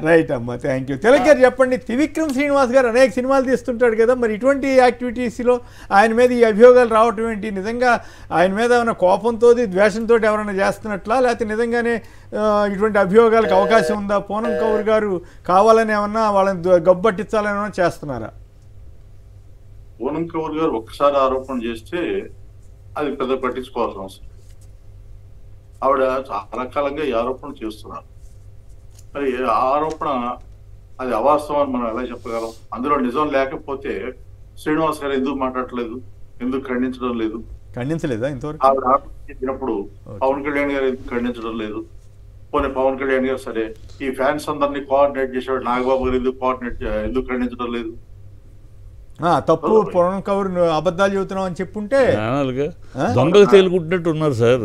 రైట్ అమ్మా, థ్యాంక్ యూ. తిలక్ గారు చెప్పండి, త్రివిక్రమ్ శ్రీనివాస్ గారు అనేక సినిమాలు తీస్తుంటాడు కదా, మరి ఇటువంటి యాక్టివిటీస్లో ఆయన మీద ఈ అభియోగాలు రావటం ఏంటి? నిజంగా ఆయన మీద ఏమైనా కోపంతో ద్వేషంతో ఎవరైనా చేస్తున్నట్లా, లేకపోతే నిజంగానే ఇటువంటి అభియోగాలకు అవకాశం ఉందా? పూనం కౌర్ గారు కావాలని ఏమన్నా వాళ్ళని గబ్బట్టించాలని ఏమన్నా చేస్తున్నారా? పూనం కౌర్ గారు ఒక్కసారి ఆరోపణ చేస్తే అది పెద్ద పట్టించుకోవాల్సిన అవసరం. ఆవిడ చాలా కాలంగా ఈ ఆరోపణ చేస్తున్నారు. మరి ఆ ఆరోపణ అది అవాస్తవం అని మనం ఎలా చెప్పగలం? అందులో నిజం లేకపోతే శ్రీనివాస్ గారు ఎందుకు మాట్లాడట్లేదు, ఎందుకు ఖండించడం లేదు? ఖండించలేదా ఇంతవరకు? ఆవిడ చెప్పినప్పుడు పవన్ కళ్యాణ్ గారు ఎందుకు ఖండించడం లేదు? పోనీ పవన్ కళ్యాణ్ గారు సరే ఈ ఫ్యాన్స్ అందరినీ కోఆర్డినేట్ చేసేవాడు నాగబాబు గారు ఎందుకు ఖండించడం లేదు? తప్పు పూనం కౌర్ అబద్ధాలు చెబుతున్నాం అని చెప్పుంటే దొంగలు తేలుకుంటున్నట్టు ఉన్నారు సార్.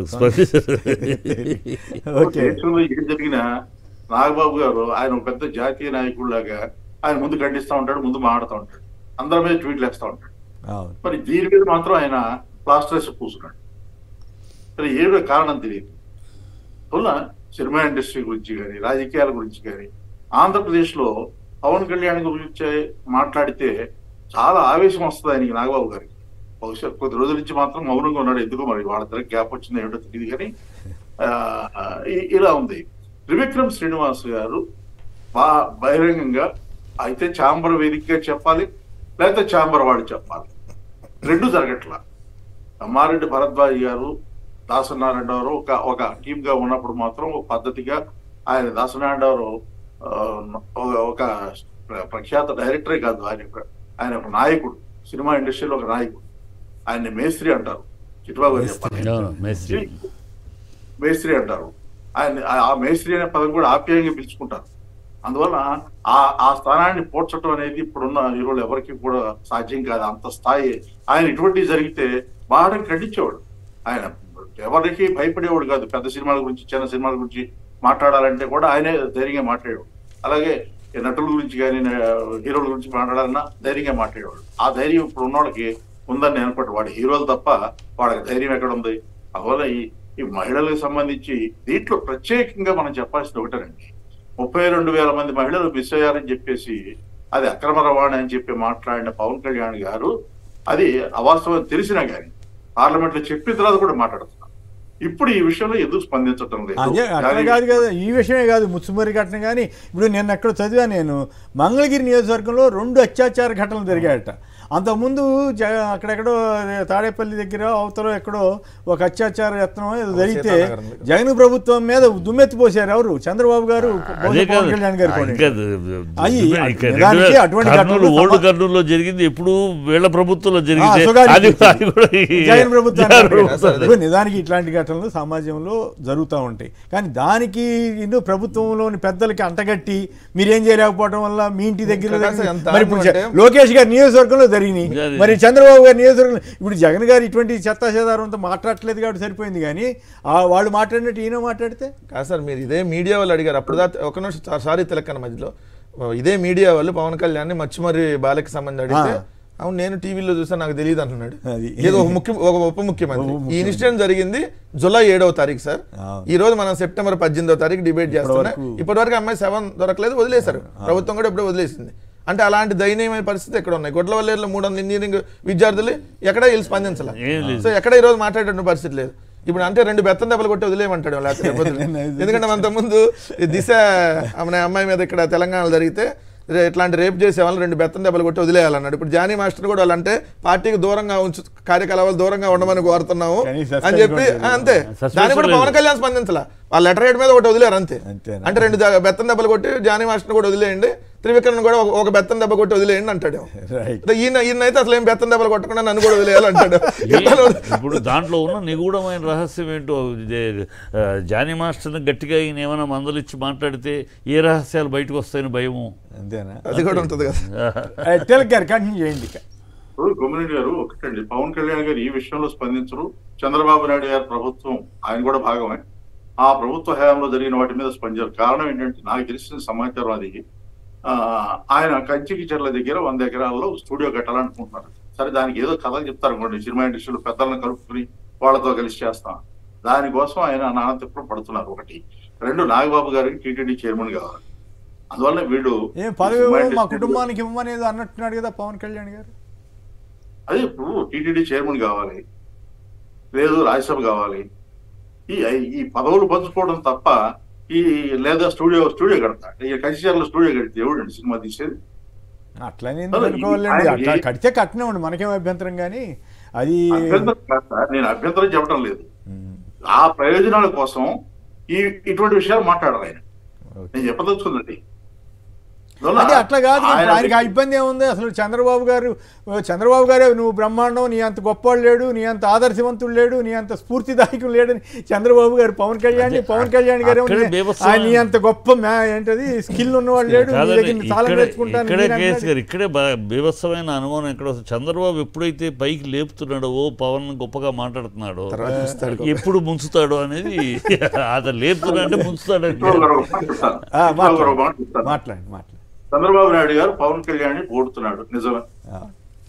దేశంలో ఏం జరిగినా నాగబాబు గారు ఆయన ఒక పెద్ద జాతీయ నాయకుడిలాగా ఆయన ముందు ఖండిస్తూ ఉంటాడు, ముందు మాట్లాడుతూ ఉంటాడు, అందరి మీద ట్వీట్లు వేస్తూ ఉంటాడు. మరి దీని మీద మాత్రం ఆయన ప్లాస్టర్స్ పూసున్నాడు. మరి ఏ కారణం తెలియదు. సినిమా ఇండస్ట్రీ గురించి కానీ రాజకీయాల గురించి కానీ ఆంధ్రప్రదేశ్లో పవన్ కళ్యాణ్ గురించి మాట్లాడితే చాలా ఆవేశం వస్తుంది ఆయనకి, నాగబాబు గారికి. బహుశా కొద్ది రోజుల నుంచి మాత్రం మౌనంగా ఉన్నాడు. ఎందుకో మరి వాళ్ళిద్దరికి గ్యాప్ వచ్చింది ఏమిటో తెలియదు. కానీ ఇలా ఉంది. త్రివిక్రమ్ శ్రీనివాస్ గారు బహిరంగంగా అయితే ఛాంబర్ వేదికగా చెప్పాలి, లేకపోతే ఛాంబర్ వాడు చెప్పాలి. రెండు జరగట్లా. అమ్మారెడ్డి భరద్వాజ్ గారు దాసనారాయణరావు ఒక టీమ్ గా ఉన్నప్పుడు మాత్రం ఒక పద్ధతిగా ఆయన దాసనారాయణరావు ఒక ప్రఖ్యాత డైరెక్టరే కాదు, ఆయన ఒక నాయకుడు, సినిమా ఇండస్ట్రీలో ఒక నాయకుడు. ఆయన్ని మేస్త్రి అంటారు. చిట్టుబాబు గారు చెప్పాలి, మేస్త్రి అంటారు ఆయన. ఆ మేస్త్రి అనే పదం కూడా ఆప్యాయంగా పిలుచుకుంటారు. అందువల్ల ఆ స్థానాన్ని పోడ్చడం అనేది ఇప్పుడున్న హీరోలు ఎవరికి కూడా సాధ్యం కాదు. అంత స్థాయి ఆయన ఇటువంటివి జరిగితే బాగా ఖండించేవాడు. ఆయన ఎవరికి భయపడేవాడు కాదు. పెద్ద సినిమాల గురించి చిన్న సినిమాల గురించి మాట్లాడాలంటే కూడా ఆయనే ధైర్యంగా మాట్లాడేవాడు. అలాగే నటుల గురించి కానీ హీరోల గురించి మాట్లాడాలన్నా ధైర్యంగా మాట్లాడేవాడు. ఆ ధైర్యం ఇప్పుడు ఉన్న వాళ్ళకి ఉందని నేను అనుకుంటా. వాడు హీరోలు తప్ప వాళ్ళకి ధైర్యం ఎక్కడ ఉంది? అందువల్ల ఈ మహిళలకు సంబంధించి దీంట్లో ప్రత్యేకంగా మనం చెప్పాల్సింది ఒకటేనండి, 32,000 మంది మహిళలు మిస్ అయ్యారని చెప్పేసి అది అక్రమ రవాణా అని చెప్పి మాట్లాడిన పవన్ కళ్యాణ్ గారు అది అవాస్తవం తెలిసినా కానీ పార్లమెంట్ లో చెప్పిన తర్వాత కూడా మాట్లాడుతున్నారు. ఇప్పుడు ఈ విషయంలో ఎందుకు స్పందించడం లేదు? అట్లా కాదు కదా, ఈ విషయమే కాదు, ముత్సుమరి ఘటన కానీ ఇప్పుడు నేను ఎక్కడ చదివా, నేను మంగళగిరి నియోజకవర్గంలో 2 అత్యాచార ఘటనలు జరిగాయట. అంతకుముందు అక్కడెక్కడో తాడేపల్లి దగ్గర అవతల ఎక్కడో ఒక అత్యాచార యత్నం ఏదో జరిగితే జగన్ ప్రభుత్వం మీద దుమ్మెత్తిపోసారు ఎవరు? చంద్రబాబు గారు, పవన్ కళ్యాణ్ గారు. ఓల్డ్ కర్నూలులో జరిగింది, ఎప్పుడు వీళ్ళ ప్రభుత్వంలో జరిగింది, జగన్ ప్రభుత్వం. నిజానికి ఇట్లాంటి ఘటనలు సమాజంలో జరుగుతూ ఉంటాయి, కానీ దానికి ఇನ್ನು ప్రభుత్వంలోని పెద్దలకి అంటగట్టి మీరేం చేయలేకపోవడం వల్ల మీ ఇంటి దగ్గర లోకేష్ గారి నియోజకవర్గంలో జరిగినాయి, మరి చంద్రబాబు గారి నియోజకవర్గంలో ఇప్పుడు జగన్ గారు ఇటువంటి చెత్తాచెదారంతో మాట్లాడట్లేదు కాబట్టి సరిపోయింది, కానీ వాళ్ళు మాట్లాడినట్టు ఈయన మాట్లాడితే కాదు సార్. మీరు ఇదే మీడియా వాళ్ళు అడిగారు అప్పుడు ఒక నిమిషం సారీ తెలక్కన మధ్యలో, ఇదే మీడియా వాళ్ళు పవన్ కళ్యాణ్ మచ్చుమరి బాలకి సంబంధించి అడిగితే అవును నేను టీవీలో చూసా నాకు తెలియదు అంటున్నాడు. ఏదో ఒక ఉప ముఖ్యమంత్రి. ఈ ఇన్సిడెంట్ జరిగింది జూలై 7వ తారీఖు సార్. ఈ రోజు మనం సెప్టెంబర్ 18వ తారీఖు డిబేట్ చేస్తున్నాం. ఇప్పటి వరకు అమ్మాయి 7 దొరకలేదు, వదిలేశారు. ప్రభుత్వం కూడా ఇప్పుడు వదిలేసింది. అంటే అలాంటి దయనీయమైన పరిస్థితి ఎక్కడ ఉన్నాయి? గొడ్లవల్లేరులో 300 ఇంజనీరింగ్ విద్యార్థులు ఎక్కడ వీళ్ళు స్పందించాల. సో ఎక్కడ ఈ రోజు మాట్లాడే పరిస్థితి లేదు. ఇప్పుడు అంటే 2 బెత్తం దెబ్బలు కొట్టి వదిలేయమంటాడు లేకపోతే. ఎందుకంటే అంతకుముందు దిశ అమ్మాయి మీద ఇక్కడ తెలంగాణలో జరిగితే ఇట్లాంటి రేపు చేసే వాళ్ళు 2 బెత్తం దెబ్బలు కొట్టి వదిలేయాలన్నాడు. ఇప్పుడు జానీ మాస్టర్ కూడా వాళ్ళంటే పార్టీకి దూరంగా కార్యకలాపాలు దూరంగా ఉండమని కోరుతున్నాము అని చెప్పి అంతే. దాన్ని కూడా పవన్ కళ్యాణ్ స్పందించాల. వాళ్ళ లెటర్ హెడ్ మీద ఒకటి వదిలేరు అంతే. అంటే 2 బెత్తం దెబ్బలు కొట్టి జానీ మాస్టర్ కూడా వదిలేయండి, త్రివిక్రమ్ కూడా ఒక బెత్తం దెబ్బ కొట్టి వదిలేయండి అంటాడు. ఈయనైతే అసలు ఏం బెత్తం దెబ్బలు కొట్టకుండా నన్ను కూడా వదిలేయాలంటాడు. ఇప్పుడు దాంట్లో ఉన్న నిగూఢమైన రహస్యం ఏంటో, జానీ మాస్టర్ని గట్టిగా ఈయన ఏమైనా మందులు ఇచ్చి మాట్లాడితే ఏ రహస్యాలు బయటకు వస్తాయని భయము, అంతేనా? అది కూడా ఉంటుంది కదా. కంటిన్యూ చేయండి. గోమిరెడ్డి గారు ఒకటండి, పవన్ కళ్యాణ్ గారు ఈ విషయంలో స్పందించరు. చంద్రబాబు నాయుడు గారి ప్రభుత్వం ఆయన కూడా భాగమే. ఆ ప్రభుత్వ హయాంలో జరిగిన వాటి మీద స్పందించారు. కారణం ఏంటంటే నాకు తెలిసిన సమాచారం అది, ఆయన కంచికి చెర్ల దగ్గర 100 ఎకరాల్లో స్టూడియో కట్టాలనుకుంటున్నారు. సరే దానికి ఏదో కథలు చెప్తారు అనుకోండి, సినిమా ఇండస్ట్రీలో పెద్దలను కలుపుకుని వాళ్ళతో కలిసి చేస్తాం. దానికోసం ఆయన నానతిప్పుడు పడుతున్నారు. 1, 2 నాగబాబు గారికి టీటీడీ చైర్మన్ కావాలి. అందువల్ల వీళ్ళు మా కుటుంబానికి ఇవ్వమనేది అన్నట్టున్నాడు కదా పవన్ కళ్యాణ్ గారు. అదే ఇప్పుడు టీటీడీ చైర్మన్ కావాలి, లేదు రాజ్యసభ కావాలి. ఈ పదవులు పంచుకోవడం తప్ప ఈ లేదా స్టూడియో కడతా కసిచర్ల స్టూడియో కడితే ఎవడండి సినిమా తీసేది? అట్లనే అనుకోవాలండి, అట్లా కడితే కట్టినామండి, మనకేం అభ్యంతరం. కానీ అది నేను అభ్యంతరం చెప్పడం లేదు. ఆ ప్రయోజనాల కోసం ఇటువంటి విషయాలు మాట్లాడాలి ఆయన. నేను చెప్పదలుచుకుందండి. అట్లా కాదు, ఆయనకి ఇబ్బంది ఏముంది అసలు? చంద్రబాబు గారే నువ్వు బ్రహ్మాండం, నీ అంత గొప్పవాడు లేడు, నీ అంత ఆదర్శవంతుడు లేడు, నీ అంత స్ఫూర్తిదాయకుడు లేడని చంద్రబాబు గారు పవన్ కళ్యాణ్ గారు నీ అంత గొప్ప ఏంటది స్కిల్ ఉన్నవాడు లేడు, చాలా నేర్చుకుంటాను. ఇక్కడే బీభత్సమైన అనుమానం ఎక్కడ వస్తుంది? చంద్రబాబు ఎప్పుడైతే పైకి లేపుతున్నాడో, పవన్ గొప్పగా మాట్లాడుతున్నాడో, ఎప్పుడు ముంచుతాడో అనేది. అతను లేపుతున్నాడంటే ముంచుతాడని మాట్లాడి చంద్రబాబు నాయుడు గారు పవన్ కళ్యాణ్ పొగుడుతున్నాడు, నిజమే.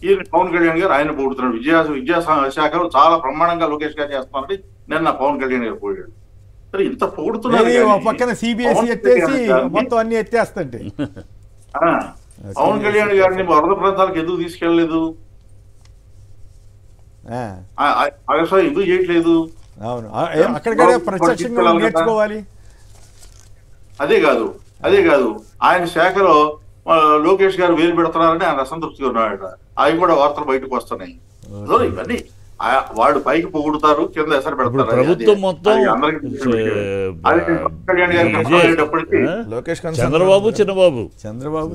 ఈయన పవన్ కళ్యాణ్ గారు ఆయన పొగుడుతున్నాడు. విద్యాశాఖలో చాలా బ్రహ్మాండంగా లోకేష్ గారు చేస్తున్నారని నిన్న పవన్ కళ్యాణ్ గారు పోయాడు. సరే ఇంత పొగుడుతున్నారు, పక్కన సిబిఎస్ఈ ఎత్తేసి మొత్తం అన్ని ఎత్తేస్తుంటే పవన్ కళ్యాణ్ గారిని వరద ప్రాంతాలకు ఎందుకు తీసుకెళ్లలేదు? వ్యవసాయం ఎందుకు చేయట్లేదు? అవును, అక్కడికడే ప్రత్యక్షంగా నేర్చుకోవాలి. అదే కాదు ఆయన శాఖలో లోకేష్ గారు వేలు పెడుతున్నారని ఆయన అసంతృప్తిగా ఉన్నాడు. అవి కూడా వార్తలు బయటకు వస్తున్నాయి. ఇవన్నీ వాడు పైకి పొగుడుతారు, కింద ఎసరు పెడతారు. ప్రభుత్వం మొత్తం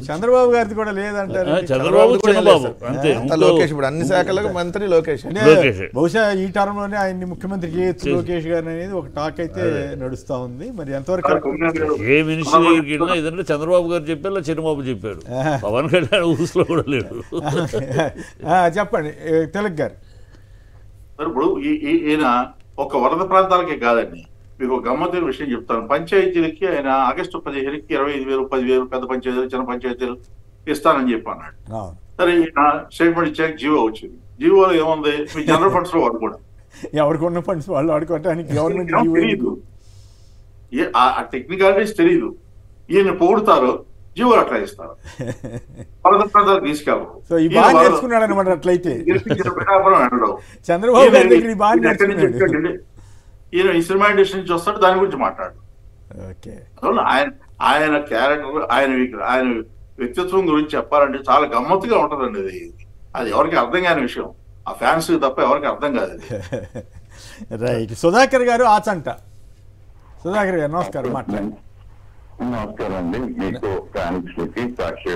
చంద్రబాబు గారిది కూడా లేదంటారు. చంద్రబాబు చిన్నబాబు అంతే. లోకేష్ ఇప్పుడు అన్ని శాఖలకు మంత్రి లోకేష్. బహుశా ఈ టర్మ్ లోనే ఆయన్ని ముఖ్యమంత్రి చేయొచ్చు లోకేష్ గారు అనేది ఒక టాక్ అయితే నడుస్తా ఉంది. మరి ఎంతవరకు ఏ మినిస్టర్ దగ్గరికి వెళ్ళినా ఏదంటే చంద్రబాబు గారు చెప్పారు, చిన్నబాబు చెప్పాడు. పవన్ కళ్యాణ్ ఊసులో కూడా లేడు. చెప్పండి తిలక్ గారు. ఇప్పుడు ఈయన ఒక వరద ప్రాంతాలకే కాదండి, మీకు గమ్మత్తైన విషయం చెప్తాను. పంచాయతీలకి ఆయన ఆగస్టు 15కి 25,000, 10,000 పెద్ద పంచాయతీలు, చిన్న పంచాయతీలు ఇస్తానని చెప్పి అన్నాడు. సరే స్టేట్మెంట్ ఇచ్చాక జీవో వచ్చింది. జీవోలో ఏముంది, మీ జనరల్ ఫండ్స్ లో వాడుకోవడం, ఎవరికి ఉన్న ఫండ్స్ వాళ్ళు వాడుకోవడానికి గవర్నమెంట్ తెలియదు, ఆ టెక్నికాలిటీస్ తెలియదు. ఈయన పొగుడుతారు, జీవో అట్లా ఇస్తారు, ప్రాంతాలకు తీసుకెళ్ళరు. ఈయన ఈ సినిమా ఇండస్ట్రీ నుంచి వస్తాడు, దాని గురించి మాట్లాడు. ఆయన క్యారెక్టర్, ఆయన వ్యక్తిత్వం గురించి చెప్పాలంటే చాలా గమ్మత్తుగా ఉంటుందండి. అది ఎవరికి అర్థం కాని విషయం, ఆ ఫ్యాన్స్ తప్ప ఎవరికి అర్థం కాదు. రైట్. సుధాకర్ గారు ఆచంట. సుధాకర్ గారు నమస్కారం, మాట్లాడండి. నమస్కారం అండి, మీకు ఫ్యాన్స్కి, సాక్షి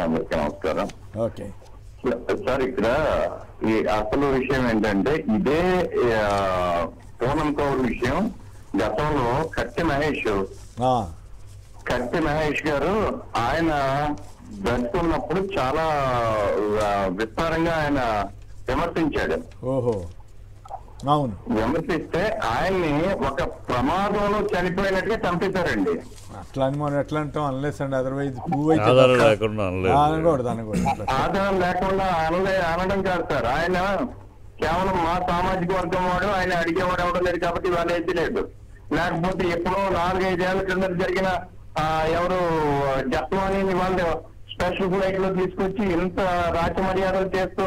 అందరికీ నమస్కారం. ఓకే సార్, ఇక్కడ ఈ అసలు విషయం ఏంటంటే ఇదే పూనం కౌర్ విషయం. గతంలో కత్తి మహేష్ గారు ఆయన బ్రతుకున్నప్పుడు చాలా విస్తారంగా ఆయన విమర్శించాడు. ఓహో, అవును. విమర్శిస్తే ఆయన్ని ఒక ప్రమాదంలో చనిపోయినట్టుగా చంపేశారండి. అట్లా అని మనం ఎట్లా అంటాం, అనలేస్ అండి. అదర్వైజ్ ఆధారం లేకుండా అనడం కాదు సార్. ఆయన కేవలం మా సామాజిక వర్గం వాడు, ఆయన అడిగేవాడు ఎవడం లేదు కాబట్టి వాళ్ళు ఏది లేదు. లేకపోతే ఎప్పుడో 4-5 ఏళ్ల కింద జరిగిన ఎవరు జత్వాని వాళ్ళు స్పెషల్ ఫ్లైట్ లో తీసుకొచ్చి ఇంత రాజ మర్యాదలు చేస్తూ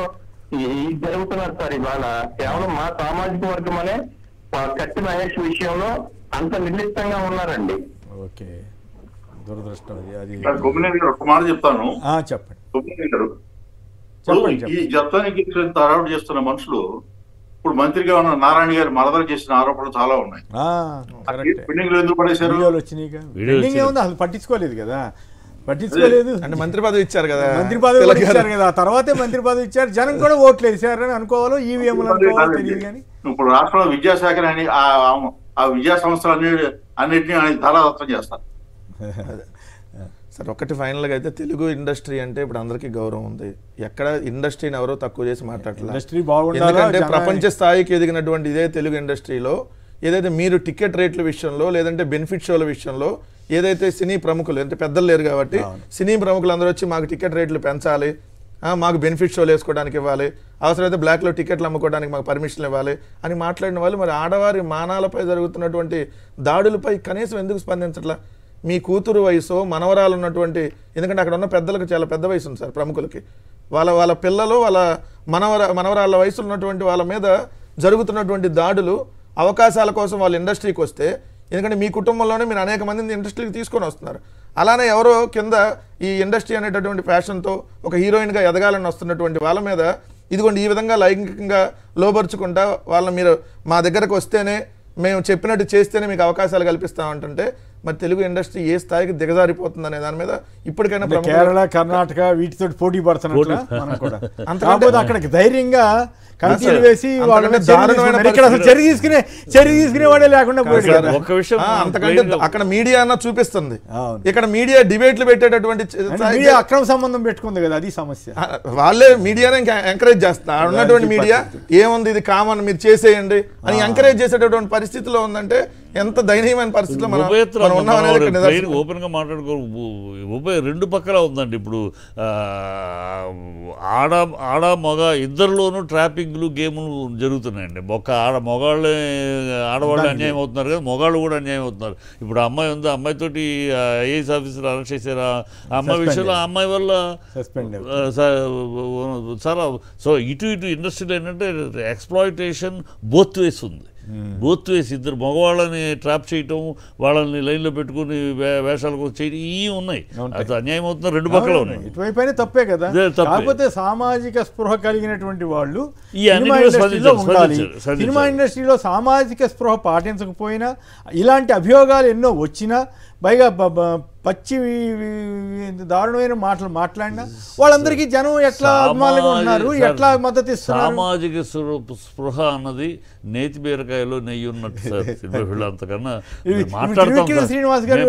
జరుగుతున్నారు సార్. ఇవాళ కేవలం మా సామాజిక వర్గం అనే కత్తి మహేష్ విషయంలో అంత నిర్లిప్తంగా ఉన్నారండి. ఓకే, దురదృష్టం అది. ఒక మాట చెప్తాను, చెప్పండి. ఈ జత్వానికి తరాడు చేస్తున్న మనుషులు ఇప్పుడు మంత్రిగా ఉన్న నారాయణ గారి మరదలు చేసిన ఆరోపణలు చాలా ఉన్నాయి. పెండింగ్ లో ఎందుకు పడేశారు? అసలు పట్టించుకోలేదు కదా, పట్టించుకోలేదు అంటే మంత్రి పదవి ఇచ్చారు కదా, తర్వాతే మంత్రి పదవి ఇచ్చారు. జనం కూడా ఓట్లు వేసారని అనుకోవాలో, ఈవీఎంలు అనుకోవాలో తెలియదు. కానీ ఇప్పుడు రాష్ట్రంలో విద్యాశాఖ అని ఆ విద్యా సంస్థలు అన్నింటినీ ఆయన ధారాదత్తం చేస్తారు. సార్, ఒకటి ఫైనల్గా అయితే తెలుగు ఇండస్ట్రీ అంటే ఇప్పుడు అందరికీ గౌరవం ఉంది. ఎక్కడ ఇండస్ట్రీని ఎవరో తక్కువ చేసి మాట్లాడలేదు. ఎందుకంటే ప్రపంచ స్థాయికి ఎదిగినటువంటి ఇదే తెలుగు ఇండస్ట్రీలో ఏదైతే మీరు టికెట్ రేట్ల విషయంలో, లేదంటే బెనిఫిట్ షోల విషయంలో, ఏదైతే సినీ ప్రముఖులు, అంటే పెద్దలు లేరు కాబట్టి సినీ ప్రముఖులు అందరూ వచ్చి మాకు టికెట్ రేట్లు పెంచాలి, మాకు బెనిఫిట్ షోలు వేసుకోవడానికి ఇవ్వాలి, అవసరమైతే బ్లాక్లో టికెట్లు అమ్ముకోవడానికి మాకు పర్మిషన్లు ఇవ్వాలి అని మాట్లాడిన వాళ్ళు మరి ఆడవారి మానాలపై జరుగుతున్నటువంటి దాడులపై కనీసం ఎందుకు స్పందించట్లా? మీ కూతురు వయసు, మనవరాలు ఉన్నటువంటి, ఎందుకంటే అక్కడ ఉన్న పెద్దలకు చాలా పెద్ద వయసు ఉంది సార్ ప్రముఖులకి, వాళ్ళ పిల్లలు, వాళ్ళ మనవరాళ్ళ వయసు ఉన్నటువంటి వాళ్ళ మీద జరుగుతున్నటువంటి దాడులు, అవకాశాల కోసం వాళ్ళు ఇండస్ట్రీకి వస్తే, ఎందుకంటే మీ కుటుంబంలోనే మీరు అనేక మందిని ఇండస్ట్రీకి తీసుకొని వస్తున్నారు. అలానే ఎవరో కింద ఈ ఇండస్ట్రీ అనేటటువంటి ఫ్యాషన్తో ఒక హీరోయిన్గా ఎదగాలని వస్తున్నటువంటి వాళ్ళ మీద ఇదిగోండి ఈ విధంగా లైంగికంగా లోబరుచుకుంటా వాళ్ళని మీరు మా దగ్గరకు వస్తేనే, మేము చెప్పినట్టు చేస్తేనే మీకు అవకాశాలు కల్పిస్తామంటుంటే మరి తెలుగు ఇండస్ట్రీ ఏ స్థాయికి దిగజారిపోతుంది అనే దాని మీద ఇప్పటికైనా కేరళ, కర్ణాటక వీటితో పోటీ పడుతున్నట్లు అంతకంటే అక్కడికి ధైర్యంగా కమిటీలు వేసి చర్య తీసుకునే వాడే లేకుండా ఒక విషయం అంతకంటే అక్కడ మీడియా అన్న చూపిస్తుంది, ఇక్కడ మీడియా డిబేట్లు పెట్టేటటువంటి అక్రమ సంబంధం పెట్టుకుంది కదా, అది సమస్య. వాళ్ళే మీడియానే ఎంకరేజ్ చేస్తున్నారు. ఉన్నటువంటి మీడియా ఏముంది ఇది కామన్ మీరు చేసేయండి అని ఎంకరేజ్ చేసేటటువంటి పరిస్థితిలో ఉందంటే ఎంత దయనీయమైన పరిస్థితిలో మనం ఉన్నాం. ఓపెన్ గా మాట్లాడుకో, ఉభయ రెండు పక్కల ఉందండి. ఇప్పుడు ఆడ మగ ఇద్దరిలోనూ ట్రాపింగ్లు, గేములు జరుగుతున్నాయండి. మగాళ్ళే ఆడవాళ్ళు అన్యాయం అవుతున్నారు కదా, మగాళ్ళు కూడా అన్యాయం అవుతున్నారు. ఇప్పుడు అమ్మాయి ఉంది, అమ్మాయితోటి ఐఏఎస్ ఆఫీసర్ అరెస్ట్ చేశారు. ఆ అమ్మాయి విషయంలో ఆ అమ్మాయి వల్ల చాలా. సో ఇటు ఇండస్ట్రీలో ఏంటంటే ఎక్స్ప్లాయిటేషన్ బోత్ వేస్ ఉంది. బోత్ వేసి ఇద్దరు మగవాళ్ళని ట్రాప్ చేయటం, వాళ్ళని లైన్లో పెట్టుకుని వేషాలకు చేయడం, ఇవి ఉన్నాయి. అది అన్యాయం అవుతున్నారు, రెండు పక్కల ఉన్నాయి. ఇటువైపు తప్పే కదా. కాకపోతే సామాజిక స్పృహ కలిగినటువంటి వాళ్ళు సినిమా ఇండస్ట్రీలో సామాజిక స్పృహ పాటించకపోయినా, ఇలాంటి అభియోగాలు ఎన్నో వచ్చినా, పైగా పచ్చి దారుణమైన మాటలు మాట్లాడినా వాళ్ళందరికీ జనం ఎట్లా అభిమానులుగా ఉన్నారు, ఎట్లా మద్దతు ఇస్తున్నారు. సామాజిక స్పృహ అన్నది నేతి బీరకాయలో నెయ్యి ఉన్నట్టు సార్. సినిమా అంతకన్నా శ్రీనివాస్ గారు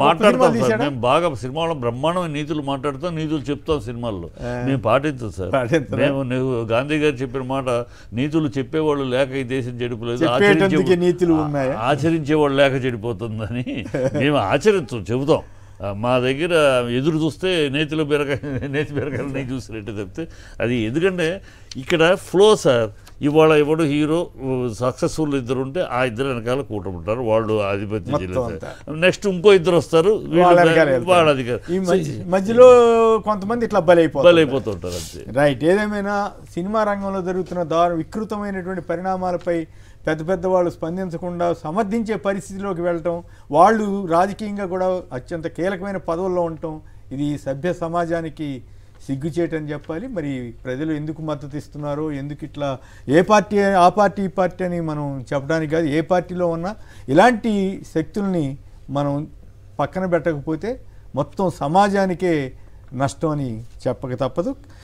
మాట్లాడతాం సార్. మేము బాగా సినిమాలో బ్రహ్మాండమైన నీతులు మాట్లాడతాం, నీతులు చెప్తాం సినిమాల్లో. మేము పాటించాం సార్. మేము గాంధీ గారు చెప్పిన మాట, నీతులు చెప్పేవాళ్ళు లేక ఈ దేశం చెడిపోలేదు, ఆచరించేవాళ్ళు లేక చెడిపోతుందని మేము చెబుతాం. మా దగ్గర ఎదురు చూస్తే నేతి బీరకాయలు నెయ్యి చూసినట్టు చెప్తే అది. ఎందుకంటే ఇక్కడ ఫ్లో సార్. ఇవాళ ఎవడు హీరో సక్సెస్ఫుల్ ఇద్దరు ఉంటే ఆ ఇద్దరు వెనకాల కూటమి ఉంటారు, వాళ్ళు ఆధిపత్యం చెల్లిస్తారు. నెక్స్ట్ ఇంకో ఇద్దరు వస్తారు, వాళ్ళ అధికారి మధ్యలో కొంతమంది ఇట్లా బలైపోతుంటారు అంతే. రైట్. ఏదేమైనా సినిమా రంగంలో జరుగుతున్న వికృతమైనటువంటి పరిణామాలపై పెద్ద వాళ్ళు స్పందించకుండా సమర్థించే పరిస్థితిలోకి వెళ్ళటం, వాళ్ళు రాజకీయంగా కూడా అత్యంత కీలకమైన పదవుల్లో ఉండటం, ఇది సభ్య సమాజానికి సిగ్గుచేటని చెప్పాలి. మరి ప్రజలు ఎందుకు మద్దతు ఇస్తున్నారో, ఎందుకు ఇట్లా ఏ పార్టీ ఆ పార్టీ ఈ పార్టీ అని మనం చెప్పడానికి కాదు, ఏ పార్టీలో ఉన్నా ఇలాంటి శక్తుల్ని మనం పక్కన పెట్టకపోతే మొత్తం సమాజానికే నష్టం అని చెప్పక తప్పదు.